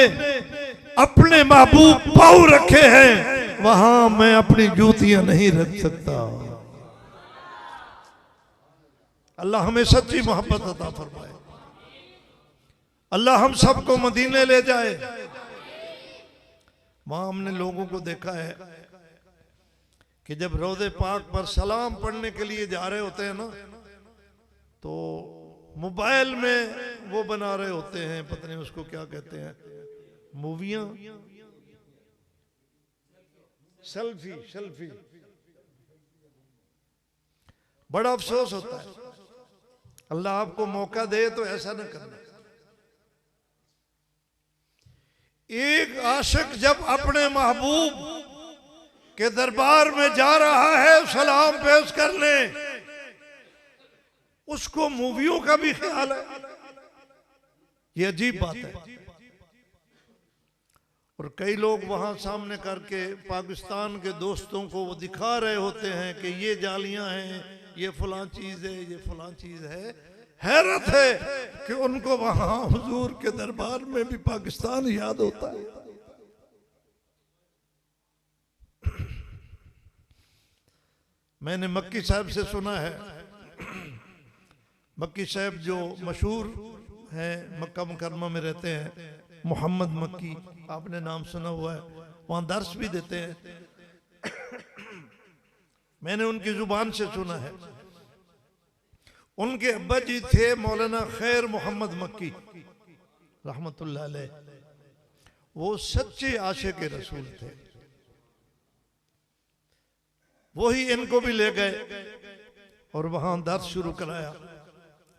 अपने महबूब पांव रखे हैं, वहां मैं अपनी जूतियां नहीं रख सकता। अल्लाह हमें सच्ची मोहब्बत अता फरमाए। अल्लाह हम सबको मदीने ले जाए। वहां हमने लोगों को देखा है कि जब रोज़े पाक पर सलाम पढ़ने के लिए जा रहे होते हैं ना, तो मोबाइल में वो बना रहे होते हैं, पता नहीं उसको क्या कहते हैं, मूवियां, सेल्फी सेल्फी। बड़ा अफसोस होता है, अल्लाह आपको मौका दे तो ऐसा न करना। एक आशिक जब अपने महबूब के दरबार में जा रहा है सलाम पेश करने, उसको मूवियों का भी ख्याल है, ये अजीब बात है। और कई लोग वहां सामने करके पाकिस्तान के दोस्तों को वो दिखा रहे होते हैं कि ये जालियां हैं, ये फलां चीज है, ये फलां चीज है। हैरत है कि उनको वहां हुजूर के दरबार में भी पाकिस्तान याद होता है। मैंने मक्की साहब से सुना है, मक्की साहब जो मशहूर हैं, मक्का मुकरमा में रहते हैं, मोहम्मद मक्की, आपने नाम सुना हुआ है, वहां दर्स भी देते हैं। मैंने उनकी जुबान से सुना है, उनके अब्बा जी थे मौलाना खैर मोहम्मद मक्की रहमतुल्लाह अलैह। वो सच्चे आशिक रसूल थे। वही इनको भी ले गए और वहां दर्स शुरू कराया।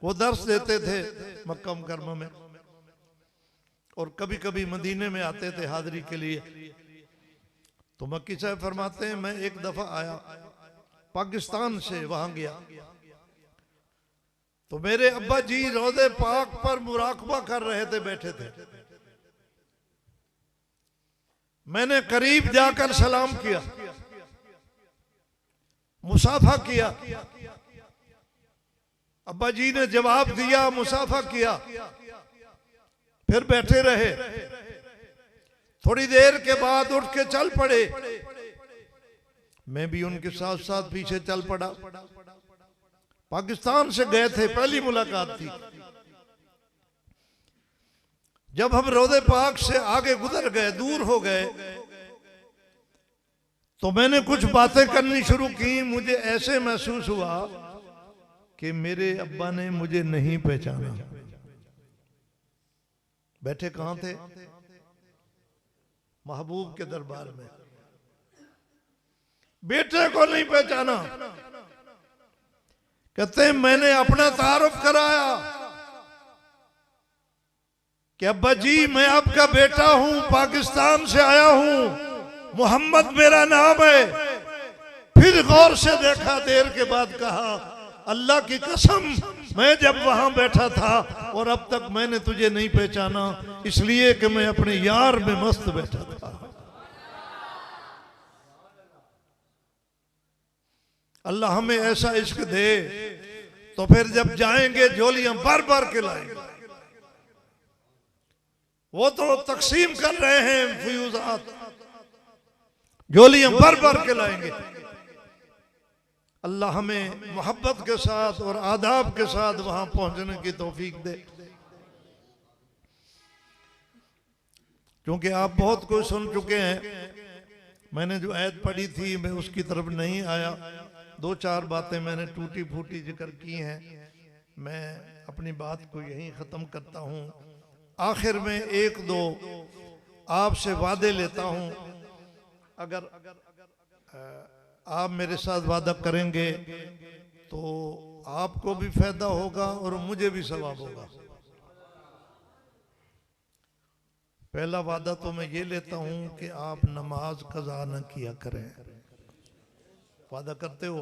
वो दर्स देते थे मक्का मुकरमा में, और कभी कभी मदीने में आते थे हाजिरी के लिए। तो मक्की साहब फरमाते हैं, मैं एक दफा आया पाकिस्तान से, वहां गया तो मेरे अब्बा जी रोज़े पाक पर मुराकबा कर रहे थे, बैठे थे। मैंने करीब जाकर सलाम किया, मुसाफा किया। अब्बा जी ने जवाब दिया, मुसाफा किया, फिर बैठे रहे। थोड़ी देर के बाद उठ के चल पड़े। मैं भी उनके साथ साथ पीछे चल पड़ा। पाकिस्तान से गए थे, पहली मुलाकात थी। जब हम रोज़े पाक से आगे गुजर गए, दूर हो गए, तो मैंने कुछ बातें करनी शुरू की। मुझे ऐसे महसूस हुआ कि मेरे अब्बा ने मुझे नहीं पहचाना। बैठे कहां थे? महबूब के दरबार में। बेटे को नहीं पहचाना। कहते हैं मैंने अपना तारुफ कराया कि अब्बा जी मैं आपका बेटा हूं, पाकिस्तान से आया हूं, मोहम्मद मेरा नाम है। फिर गौर से देखा, देर के बाद कहा, अल्लाह की कसम मैं जब वहां बैठा था और अब तक मैंने तुझे नहीं पहचाना, इसलिए कि मैं अपने यार में मस्त बैठा था। अल्लाह हमें ऐसा इश्क दे तो फिर जब जाएंगे झोलियां भर भर के लाएंगे। वो तो तकसीम कर रहे हैं फ्यूजात, झोलियां भर भर के लाएंगे। अल्लाह हमें मोहब्बत के साथ और आदाब के साथ वहां पहुंचने की तौफीक दे। क्योंकि आप बहुत कुछ सुन चुके हैं। मैंने जो आयत पढ़ी थी मैं उसकी तरफ नहीं आया। दो चार बातें मैंने टूटी फूटी जिक्र की हैं। मैं अपनी बात को यहीं ख़त्म करता हूँ। आखिर में एक दो आपसे वादे लेता हूँ। अगर आप मेरे साथ वादा करेंगे तो आपको भी फायदा होगा और मुझे भी सवाब होगा। पहला वादा तो मैं ये लेता हूं कि आप नमाज कज़ा न किया करें। वादा करते हो?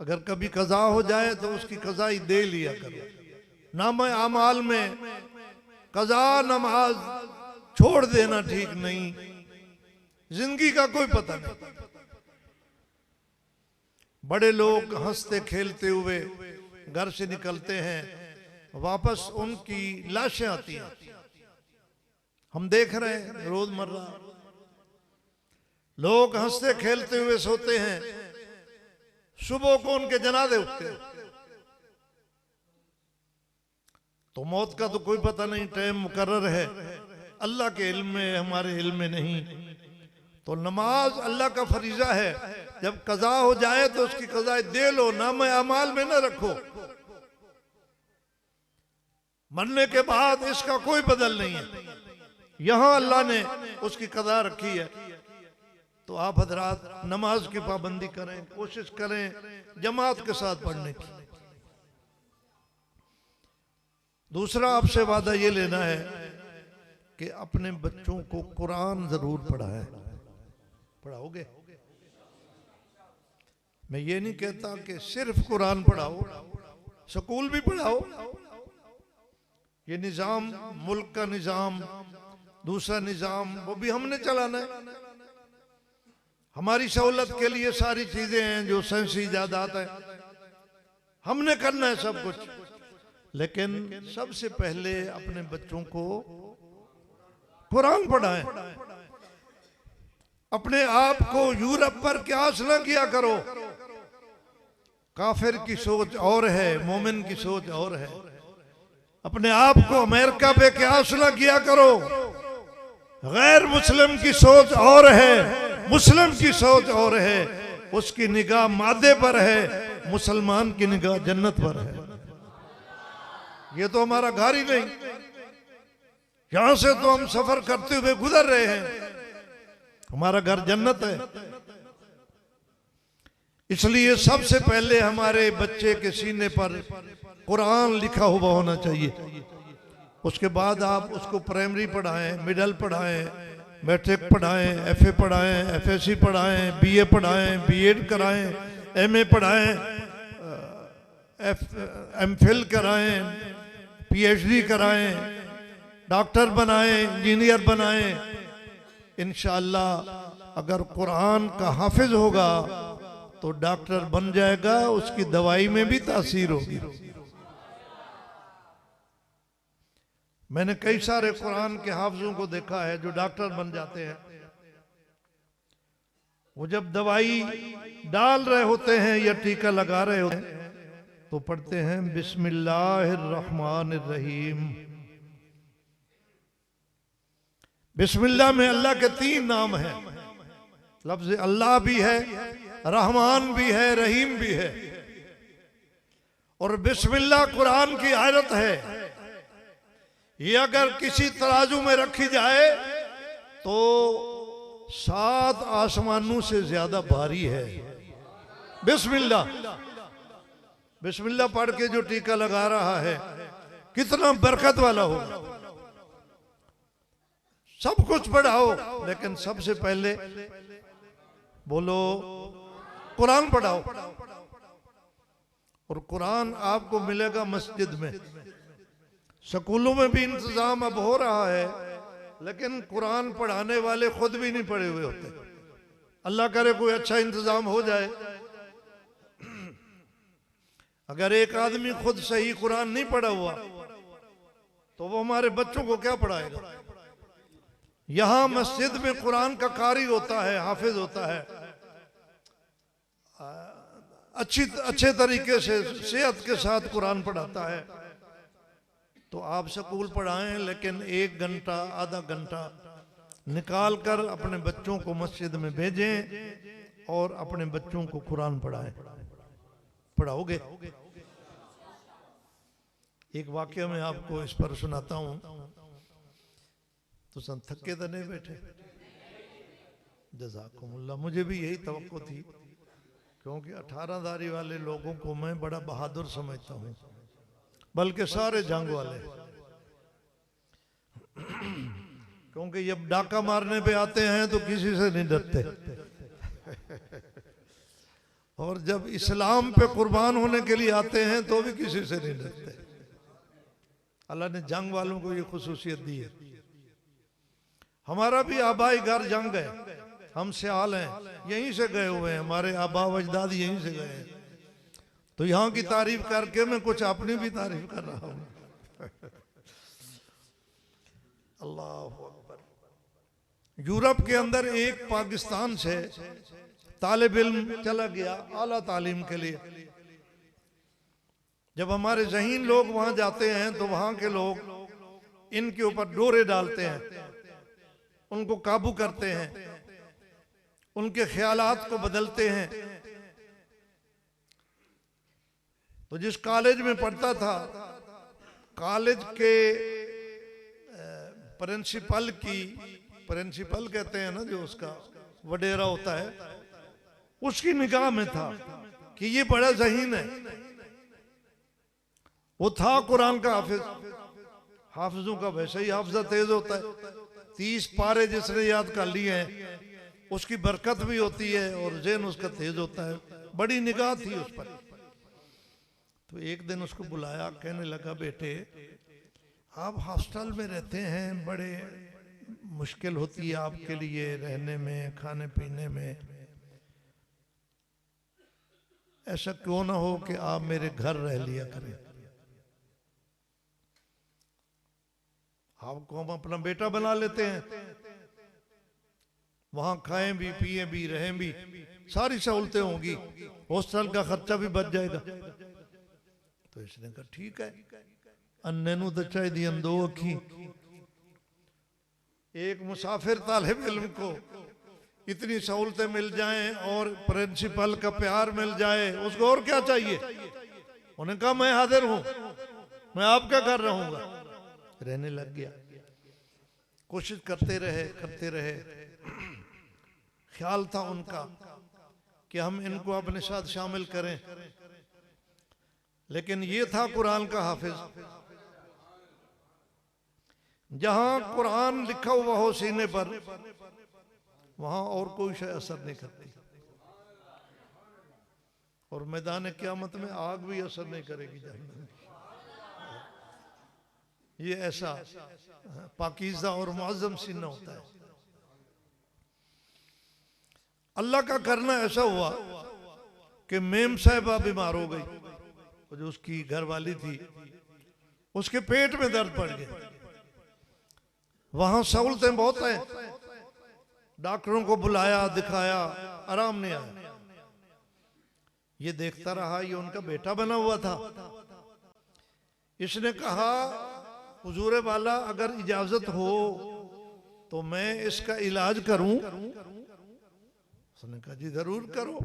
अगर कभी कज़ा हो जाए तो उसकी कज़ाई दे लिया करो। नाम आमाल में कज़ा नमाज छोड़ देना ठीक नहीं। जिंदगी का कोई पता नहीं। बड़े लोग हंसते खेलते हुए घर से निकलते हैं, वापस उनकी लाशें आती हैं। हम देख रहे हैं रोजमर्रा। लोग हंसते खेलते हुए सोते हैं, सुबह को उनके जनाजे उठते हैं। तो मौत का तो कोई पता नहीं, टाइम मुकर्रर है, अल्लाह के इल्म में, हमारे इल्म में नहीं। तो नमाज अल्लाह का फरीजा है। जब कज़ा हो जाए तो उसकी कज़ा दे लो, नाम अमाल में न रखो। मरने के बाद इसका कोई बदल नहीं है। यहां अल्लाह ने उसकी कदा रखी है। तो आप हजरात नमाज की पाबंदी करें, कोशिश करें जमात के साथ पढ़ने की। दूसरा आपसे वादा ये लेना है कि अपने बच्चों को कुरान जरूर पढ़ाएं। पढ़ाओगे? मैं ये नहीं कहता कि सिर्फ कुरान पढ़ाओ, स्कूल भी पढ़ाओ। ये निजाम, मुल्क का निजाम, दूसरा निजाम, वो भी हमने चलाना है। हमारी सहूलत के लिए सारी चीजें हैं, जो साइंसी इजादात है, हमने करना है सब कुछ। लेकिन सबसे पहले अपने बच्चों को कुरान पढ़ाएं। अपने आप को यूरोप पर क्यास न किया करो। काफिर की सोच और है, मोमिन की सोच और है। अपने आप को अमेरिका पे क्यास न किया करो। गैर मुस्लिम की सोच और है, मुस्लिम की सोच और है। उसकी निगाह मादे पर है, मुसलमान की निगाह जन्नत पर है। ये तो हमारा घर ही नहीं, यहां से तो हम सफर करते हुए गुजर रहे हैं। हमारा घर जन्नत है। इसलिए सबसे पहले हमारे बच्चे के सीने पर कुरान लिखा हुआ होना चाहिए। उसके बाद आप उसको प्राइमरी पढ़ाएं, मिडिल पढ़ाएं, मैट्रिक पढ़ाएं, एफए पढ़ाएं, एफएससी पढ़ाएं, बीए पढ़ाएं, बीएड कराएं, एमए पढ़ाएं, एमफिल कराएं, पीएचडी कराएं, डॉक्टर बनाएं, इंजीनियर बनाएं। इंशाअल्लाह अगर कुरान का हाफिज होगा तो डॉक्टर बन जाएगा, उसकी दवाई में भी तासीर होगी। मैंने कई सारे कुरान के हाफिजों को देखा है जो डॉक्टर बन जाते हैं। वो जब दवाई डाल रहे होते हैं या टीका लगा रहे होते हैं तो पढ़ते हैं बिस्मिल्लाहिर्रहमानिर्रहीम। बिस्मिल्लाह में अल्लाह के 3 नाम हैं। लफ्ज अल्लाह भी है, रहमान भी है, रहीम भी है। और बिस्मिल्लाह कुरान की आयत है। ये अगर किसी तराजू में रखी जाए तो 7 आसमानों से ज्यादा भारी है। बिस्मिल्लाह, बिस्मिल्लाह पढ़ के जो टीका लगा रहा है कितना बरकत वाला होगा। सब कुछ पढ़ाओ, लेकिन सबसे पहले बोलो कुरान पढ़ाओ। और कुरान आपको मिलेगा मस्जिद में। स्कूलों में भी इंतजाम अब हो रहा है, लेकिन कुरान पढ़ाने वाले खुद भी नहीं पढ़े हुए होते। अल्लाह करे कोई अच्छा इंतजाम हो जाए। अगर एक आदमी खुद सही कुरान नहीं पढ़ा हुआ तो वो हमारे बच्चों को क्या पढ़ाएगा। यहां मस्जिद में कुरान का कारी होता है, हाफिज होता है, अच्छे तरीके से सेहत के साथ कुरान पढ़ाता है। तो आप स्कूल पढ़ाएं, लेकिन 1 घंटा आधा घंटा निकाल कर अपने बच्चों को मस्जिद में भेजें और अपने बच्चों को कुरान पढ़ाएं। पढ़ाओगे? एक वाकया मैं आपको इस पर सुनाता हूं। तो थके तो नहीं बैठे? जज़ाकुमुल्लाह। मुझे भी यही तवक्को थी, क्योंकि 18 दारी वाले लोगों को मैं बड़ा बहादुर समझता हूँ, बल्कि सारे जंग वाले। क्योंकि जब डाका मारने पे आते हैं तो किसी से नहीं डरते, और जब इस्लाम पे कुर्बान होने के लिए आते हैं तो भी किसी से नहीं डरते। अल्लाह ने जंग वालों को ये खुसूसियत दी है। हमारा भी आबाई घर जंग है, हम सियाल हैं, यहीं से गए हुए हैं, हमारे आबा वजदाद यहीं से गए हैं। तो यहाँ की तारीफ करके मैं कुछ अपनी भी तारीफ कर रहा हूँ। अल्लाह अकबर। यूरोप के अंदर एक पाकिस्तान से तालिब इल्म चला गया आला तालीम के लिए। जब हमारे ज़हीन लोग वहां जाते हैं तो वहां के लोग इनके ऊपर डोरे डालते हैं, उनको काबू करते हैं, उनके ख्यालात को बदलते हैं। तो जिस कॉलेज में पढ़ता था, कॉलेज के प्रिंसिपल कहते हैं ना, जो उसका वडेरा होता है, उसकी निगाह में था कि ये बड़ा ज़हीन है। वो था कुरान का हाफिज। हाफिजों का वैसे ही हाफजा तेज होता है। 30 पारे जिसने याद कर लिए हैं उसकी बरकत भी होती है और ज़हन उसका तेज होता है। बड़ी निगाह थी उस पर। तो एक दिन उसको बुलाया, कहने लगा, बेटे आप हॉस्टल में रहते हैं, बड़े मुश्किल होती है आपके लिए रहने में, खाने पीने में, ऐसा क्यों ना हो कि आप मेरे घर रह लिया करें। आपको हम अपना बेटा बना लेते हैं, वहां खाएं भी, पिए भी, रहें भी, सारी सहूलतें होंगी, हॉस्टल का खर्चा भी बच जाएगा। तो इसने कहा ठीक है। अन्ने नू तो चाहिए दो अखी। एक मुसाफिर तालिब इल्म को इतनी सहूलतें मिल जाएं और प्रिंसिपल का प्यार मिल जाए, उसको और क्या चाहिए। उन्होंने कहा मैं हाजिर हूं, मैं आपका घर रहूंगा। रहने लग गया। कोशिश करते रहे। ख्याल था उनका कि हम इनको अपने साथ शामिल करें, लेकिन ये था कुरान का हाफिज। जहां कुरान लिखा हुआ हो सीने पर, वहां और कोई शय असर नहीं करती। और मैदान क़यामत में आग भी असर नहीं करेगी जहन्नम की। ये ऐसा पाकीज़ा और मुअज़्ज़म सीना होता है। अल्लाह का करना ऐसा हुआ कि मेम साहिबा बीमार हो गई। जो उसकी घरवाली थी, उसके पेट में दर्द पड़ गया। वहां सहूलतें बहुत हैं, डॉक्टरों को बुलाया, दिखाया, आराम नहीं आया। ये देखता रहा, ये उनका बेटा बना हुआ था। इसने कहा, हुजूर वाला अगर इजाजत हो तो मैं इसका इलाज करूं। उसने कहा जी जरूर करो,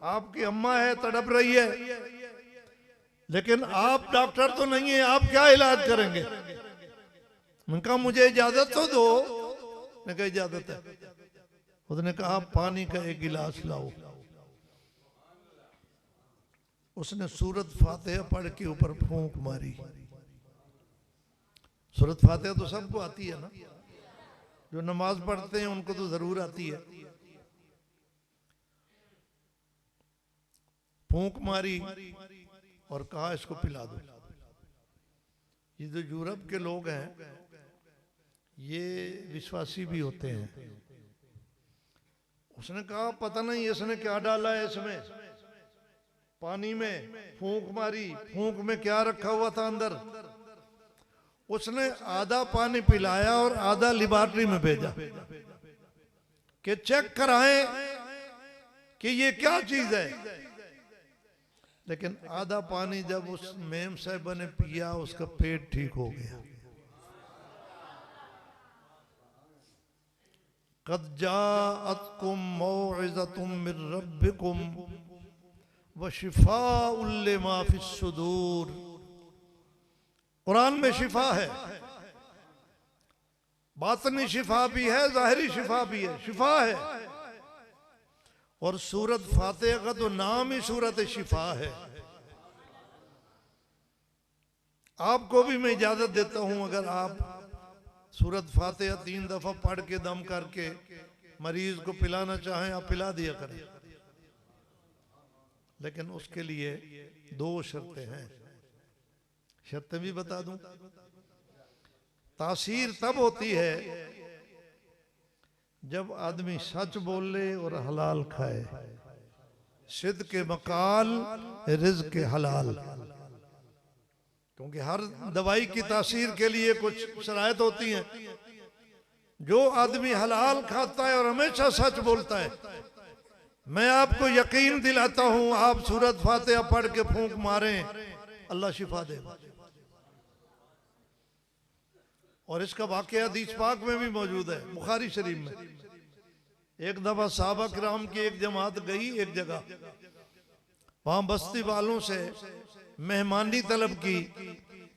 आपकी अम्मा है, तड़प रही है, लेकिन आप डॉक्टर तो नहीं है, आप क्या इलाज करेंगे। मैंने कहा मुझे इजाजत तो दो। मैंने कहा इजाजत है। उसने कहा पानी का एक गिलास लाओ। उसने सूरत फातिहा पढ़ के ऊपर फूंक मारी। सूरत फातिहा तो सबको आती है ना, जो नमाज पढ़ते हैं उनको तो जरूर आती है। फूंक मारी और कहा इसको पिला दो। ये जो यूरोप के लोग हैं, ये विश्वासी भी होते हैं। उसने कहा पता नहीं इसने क्या डाला है इसमें, पानी में फूंक मारी, फूंक में क्या रखा हुआ था अंदर। उसने आधा पानी पिलाया और आधा लेबोरेटरी में भेजा कि चेक कराएं कि ये क्या चीज है। लेकिन आधा पानी जब उस मेम साहिबा ने पिया, उसका पेट ठीक हो गया। क़द जाअतकुम मौइज़तुम मिर रब्बिकुम व शिफ़ाउल लिमा फ़िस्सुदूर। कुरान में शिफा है, बातनी शिफा भी है, ज़ाहिरी शिफा भी है, शिफा है। और सूरत फातिहा का तो नाम ही सूरत शिफा है। आपको भी मैं इजाजत देता हूं, अगर आप सूरत फातिहा 3 दफा पढ़ के दम करके मरीज को पिलाना चाहें, आप पिला दिया करें। लेकिन उसके लिए 2 शर्तें हैं। शर्तें भी बता दूं। तासीर तब होती है जब आदमी सच बोले और हलाल खाए। सिद्क़ के मकाल, रिज़्क़ के हलाल। क्योंकि हर दवाई की तासीर के लिए कुछ शरायत होती हैं। जो आदमी हलाल खाता है और हमेशा सच बोलता है, मैं आपको यकीन दिलाता हूं, आप सूरत फातिहा पढ़ के फूंक मारें, अल्लाह शिफा देगा। और इसका वाक़या हदीस पाक में भी मौजूद है, बुखारी शरीफ में। एक दफा सहाबा किराम की एक जमात गई एक जगह, वहां बस्ती वालों से मेहमानी तलब की।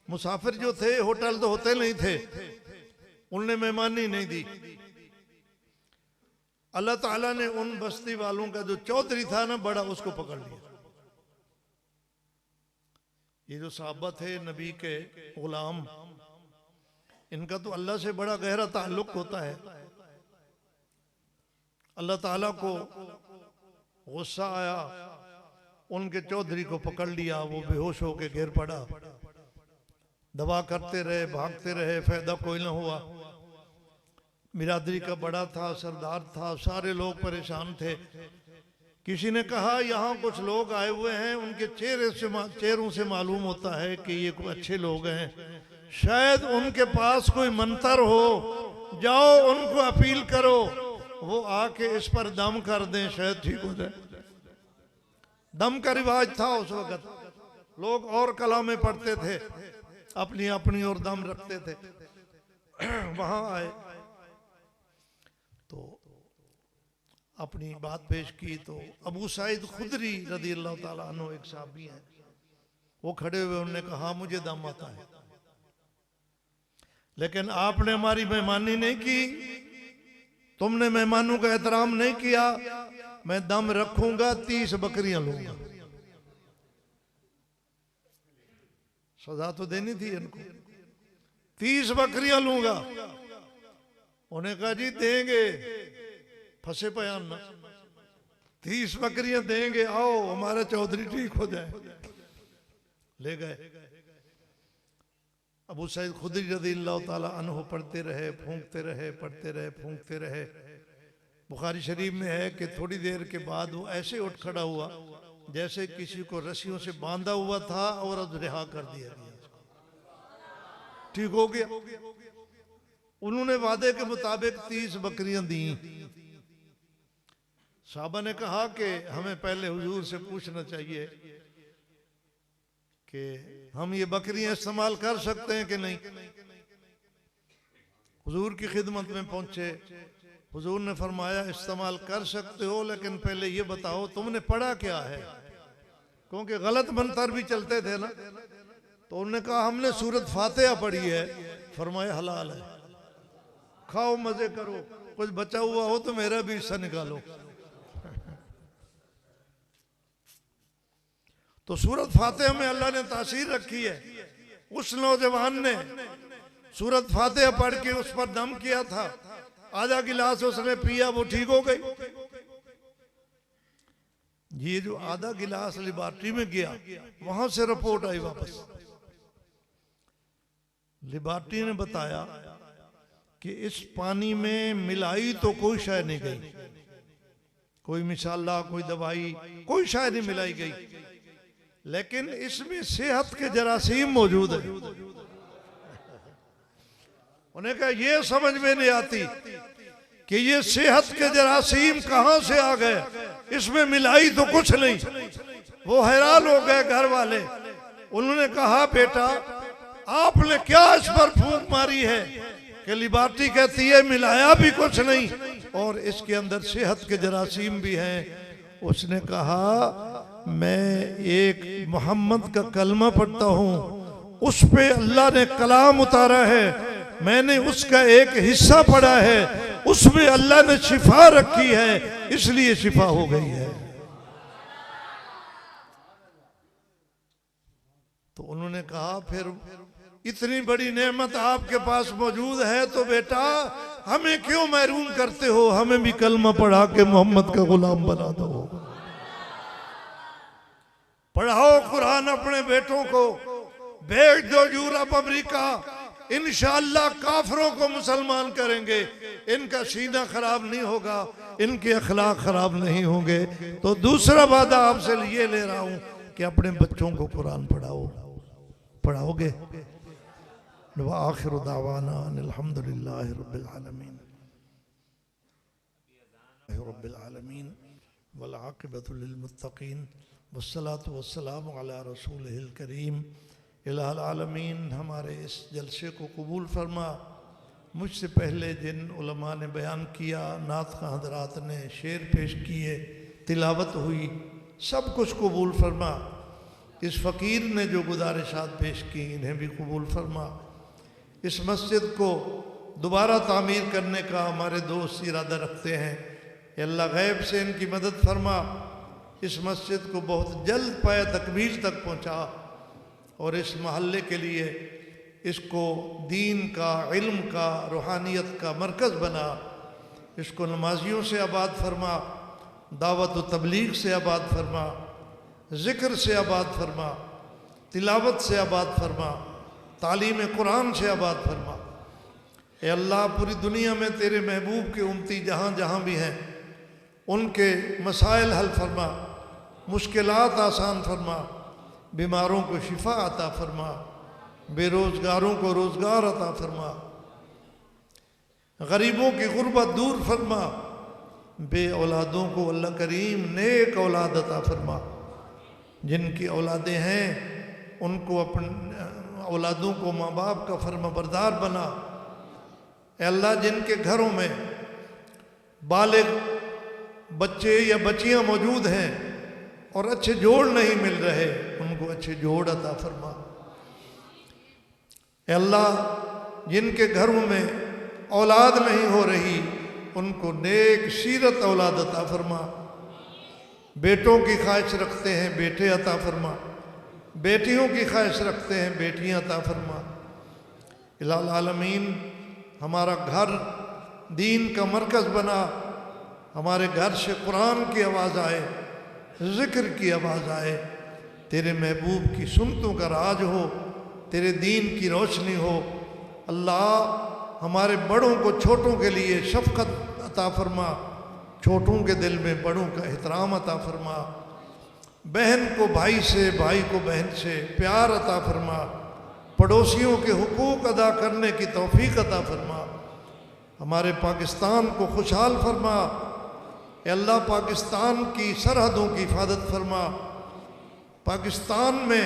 मुसाफिर जो थे, होटल तो होते नहीं थे, उनने मेहमानी नहीं दी। अल्लाह ताला ने उन बस्ती वालों का जो चौधरी था ना बड़ा, उसको पकड़ लिया। ये जो सहाबा थे नबी के गुलाम, इनका तो अल्लाह से बड़ा गहरा ताल्लुक होता है। अल्लाह ताला को गुस्सा आया, उनके चौधरी को पकड़ लिया, वो बेहोश होके गिर पड़ा। दवा करते रहे, भागते रहे, फायदा कोई ना हुआ। बिरादरी का बड़ा था, सरदार था, सारे लोग परेशान थे। किसी ने कहा यहाँ कुछ लोग आए हुए हैं, उनके चेहरों से मालूम होता है कि ये कोई अच्छे लोग हैं, शायद उनके पास कोई मंत्र हो, जाओ उनको अपील करो, वो आके इस पर दम कर दें, शायद ठीक हो जाए। दम का रिवाज था उस वक्त, लोग और कलामें पढ़ते थे, अपनी अपनी और दम रखते थे। वहां आए तो अपनी बात पेश की तो अबू सईद खुदरी रज़ी अल्लाह ताला अन्हु एक साहबी हैं, वो खड़े हुए, उन्होंने कहा मुझे दम आता है, लेकिन आपने हमारी मेहमानी नहीं की, तुमने मेहमानों का एहतराम नहीं किया, मैं दम रखूंगा, 30 बकरियां लूंगा। सजा तो देनी थी इनको, 30 बकरियां लूंगा। उन्हें कहा जी देंगे, फंसे पयान ना, 30 बकरियां देंगे, आओ हमारा चौधरी ठीक हो जाए। ले गए। अबू सईद खुदरी रज़ियल्लाहु ताला अन्हु पढ़ते रहे, फूंकते रहे, पढ़ते रहे, फूंकते रहे। बुखारी शरीफ में है कि थोड़ी देर के बाद वो ऐसे उठ खड़ा हुआ जैसे किसी को रस्सियों से बांधा हुआ था और अब रिहा कर दिया गया, ठीक हो गया। उन्होंने वादे के मुताबिक 30 बकरियां दी। साहबा ने कहा कि हमें पहले हुजूर से पूछना चाहिए कि हम ये बकरियां इस्तेमाल कर सकते हैं कि नहीं। हुजूर की खिदमत में पहुंचे, हुजूर ने फरमाया इस्तेमाल कर सकते हो, लेकिन पहले ये बताओ तुमने पढ़ा क्या है, क्योंकि गलत मंत्र भी चलते थे ना। तो उन्होंने कहा हमने सूरत फातिहा पढ़ी है। फरमाया हलाल है, खाओ मजे करो, कुछ बचा हुआ हो तो मेरा भी हिस्सा निकालो। तो सूरत फातिहा में अल्लाह ने तासीर रखी है। उस नौजवान ने सूरत फातिहा पढ़ के उस पर दम किया था, आधा गिलास उसने पिया, वो ठीक हो गई। ये जो आधा गिलास लेबॉर्ट्री में गया, वहां से रिपोर्ट आई वापस। लेबॉर्ट्री ने बताया कि इस पानी में मिलाई तो कोई शय नहीं गई, कोई मिसाला, कोई दवाई, कोई शय नहीं मिलाई गई, लेकिन इसमें सेहत के जरासीम मौजूद है। उन्हें कहा ये समझ में नहीं आती कि ये सेहत के जरासीम कहां से आ गए, इसमें मिलाई तो कुछ नहीं। वो हैरान हो गए घर वाले। उन्होंने कहा बेटा आपने क्या इस पर फूंक मारी है कि लिबार्टी कहती है मिलाया भी कुछ नहीं और इसके अंदर सेहत के जरासीम भी हैं। उसने कहा मैं एक मोहम्मद का कलमा पढ़ता हूँ, उस पे अल्लाह ने कलाम उतारा है, मैंने उसका एक हिस्सा पढ़ा है, उसमें अल्लाह ने शिफा रखी है, इसलिए शिफा हो गई है। तो उन्होंने कहा फिर इतनी बड़ी नेमत आपके पास मौजूद है तो बेटा हमें क्यों महरूम करते हो, हमें भी कलमा पढ़ा के मोहम्मद का गुलाम बना दो। पढ़ाओ कुरान अपने बेटों को, भेज दो यूरोप अमेरिका, इंशाअल्लाह काफरों को मुसलमान करेंगे, इनका सीना खराब नहीं होगा, इनके अखलाक खराब नहीं होंगे। तो दूसरा वादा आपसे ये ले रहा हूं कि अपने बच्चों को कुरान पढ़ाओ। पढ़ाओगे? आखिर दावाना अल्हम्दुलिल्लाहि रब्बिल आलमीन रब्बिल आलमीन वल आक़िबतु लिल मुत्तक़ीन वस्सलातु वस्सलामु अला रसूलिहिल करीम इलाहुल आलमीन। हमारे इस जलसे को कबूल फरमा। मुझसे पहले जिन उलमा ने बयान किया, नात खां हज़रात ने शेर पेश किए, तिलावत हुई, सब कुछ कबूल फरमा। इस फ़कीर ने जो गुजारिशात पेश की इन्हें भी कबूल फरमा। इस मस्जिद को दोबारा तामीर करने का हमारे दोस्त इरादा रखते हैं। या अल्लाह गैब से इनकी मदद फरमा, इस मस्जिद को बहुत जल्द पाया तकमील तक पहुँचा और इस महल्ले के लिए इसको दीन का, इल्म का, रूहानियत का मरकज़ बना। इसको नमाजियों से आबाद फरमा, दावत व तबलीग से आबाद फरमा, ज़िक्र से आबाद फरमा, तिलावत से आबाद फरमा, तालीम कुरान से आबाद फरमा। ए अल्लाह, पूरी दुनिया में तेरे महबूब के उम्मती जहाँ जहाँ भी हैं उनके मसाइल हल फरमा, मुश्किलात आसान फरमा, बीमारों को शिफा अता फरमा, बेरोज़गारों को रोज़गार अता फरमा, गरीबों की गुर्बत दूर फरमा, बे औलादों को अल्लाह करीम नेक औलाद अता फरमा। जिनकी औलादें हैं उनको अपने औलादों को माँ बाप का फर्माबरदार बना। ए अल्लाह, जिनके घरों में बालिग बच्चे या बच्चियाँ मौजूद हैं और अच्छे जोड़ नहीं मिल रहे, उनको अच्छे जोड़ अता फरमा। ए अल्लाह, जिनके घरों में औलाद नहीं हो रही उनको नेक सीरत औलाद अता फरमा। बेटों की ख्वाहिश रखते हैं, बेटे अता फरमा। बेटियों की ख्वाहिश रखते हैं, बेटियां अता फरमा। इलाल आलमीन, हमारा घर दीन का मरकज़ बना। हमारे घर से कुरान की आवाज़ आए, ज़िक्र की आवाज़ आए, तेरे महबूब की सुन्नतों का राज हो, तेरे दीन की रोशनी हो। अल्लाह, हमारे बड़ों को छोटों के लिए शफ़क़त अता फरमा, छोटों के दिल में बड़ों का एहतराम अता फरमा। बहन को भाई से, भाई को बहन से प्यार अता फरमा। पड़ोसियों के हुकूक अदा करने की तौफीक अता फरमा। हमारे पाकिस्तान को खुशहाल फरमा। ए अल्लाह, पाकिस्तान की सरहदों की हिफाजत फरमा। पाकिस्तान में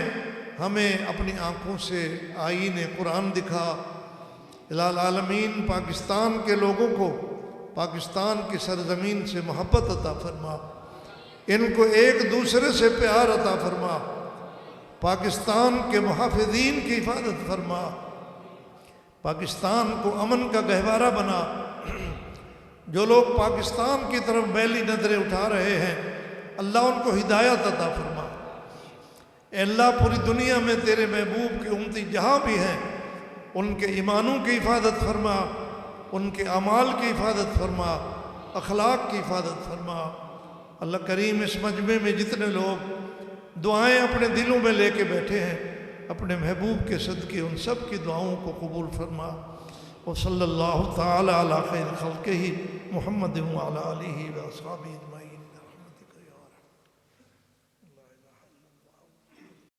हमें अपनी आँखों से आईने कुरान दिखा। इलाल आलमीन, पाकिस्तान के लोगों को पाकिस्तान की सरजमीन से मोहब्बत अता फरमा। इनको एक दूसरे से प्यार अता फरमा। पाकिस्तान के मुहाफ़िज़ीन की हिफाजत फरमा। पाकिस्तान को अमन का गहवारा बना। जो लोग पाकिस्तान की तरफ मैली नजरें उठा रहे हैं, अल्लाह उनको हिदायत अता फरमा। अल्लाह, पूरी दुनिया में तेरे महबूब के उम्मती जहाँ भी हैं उनके ईमानों की हिफाजत फरमा, उनके अमाल की हिफाजत फरमा, अखलाक की हिफाजत फरमा। अल्लाह करीम, इस मजमे में जितने लोग दुआएं अपने दिलों में लेके बैठे हैं, अपने महबूब के सदके उन सब की दुआओं को कबूल फरमा। और सल्लल्लाहु तआला अला खैर खल्क़िही मुहम्मद व अला आलिही व अस्हाबिही।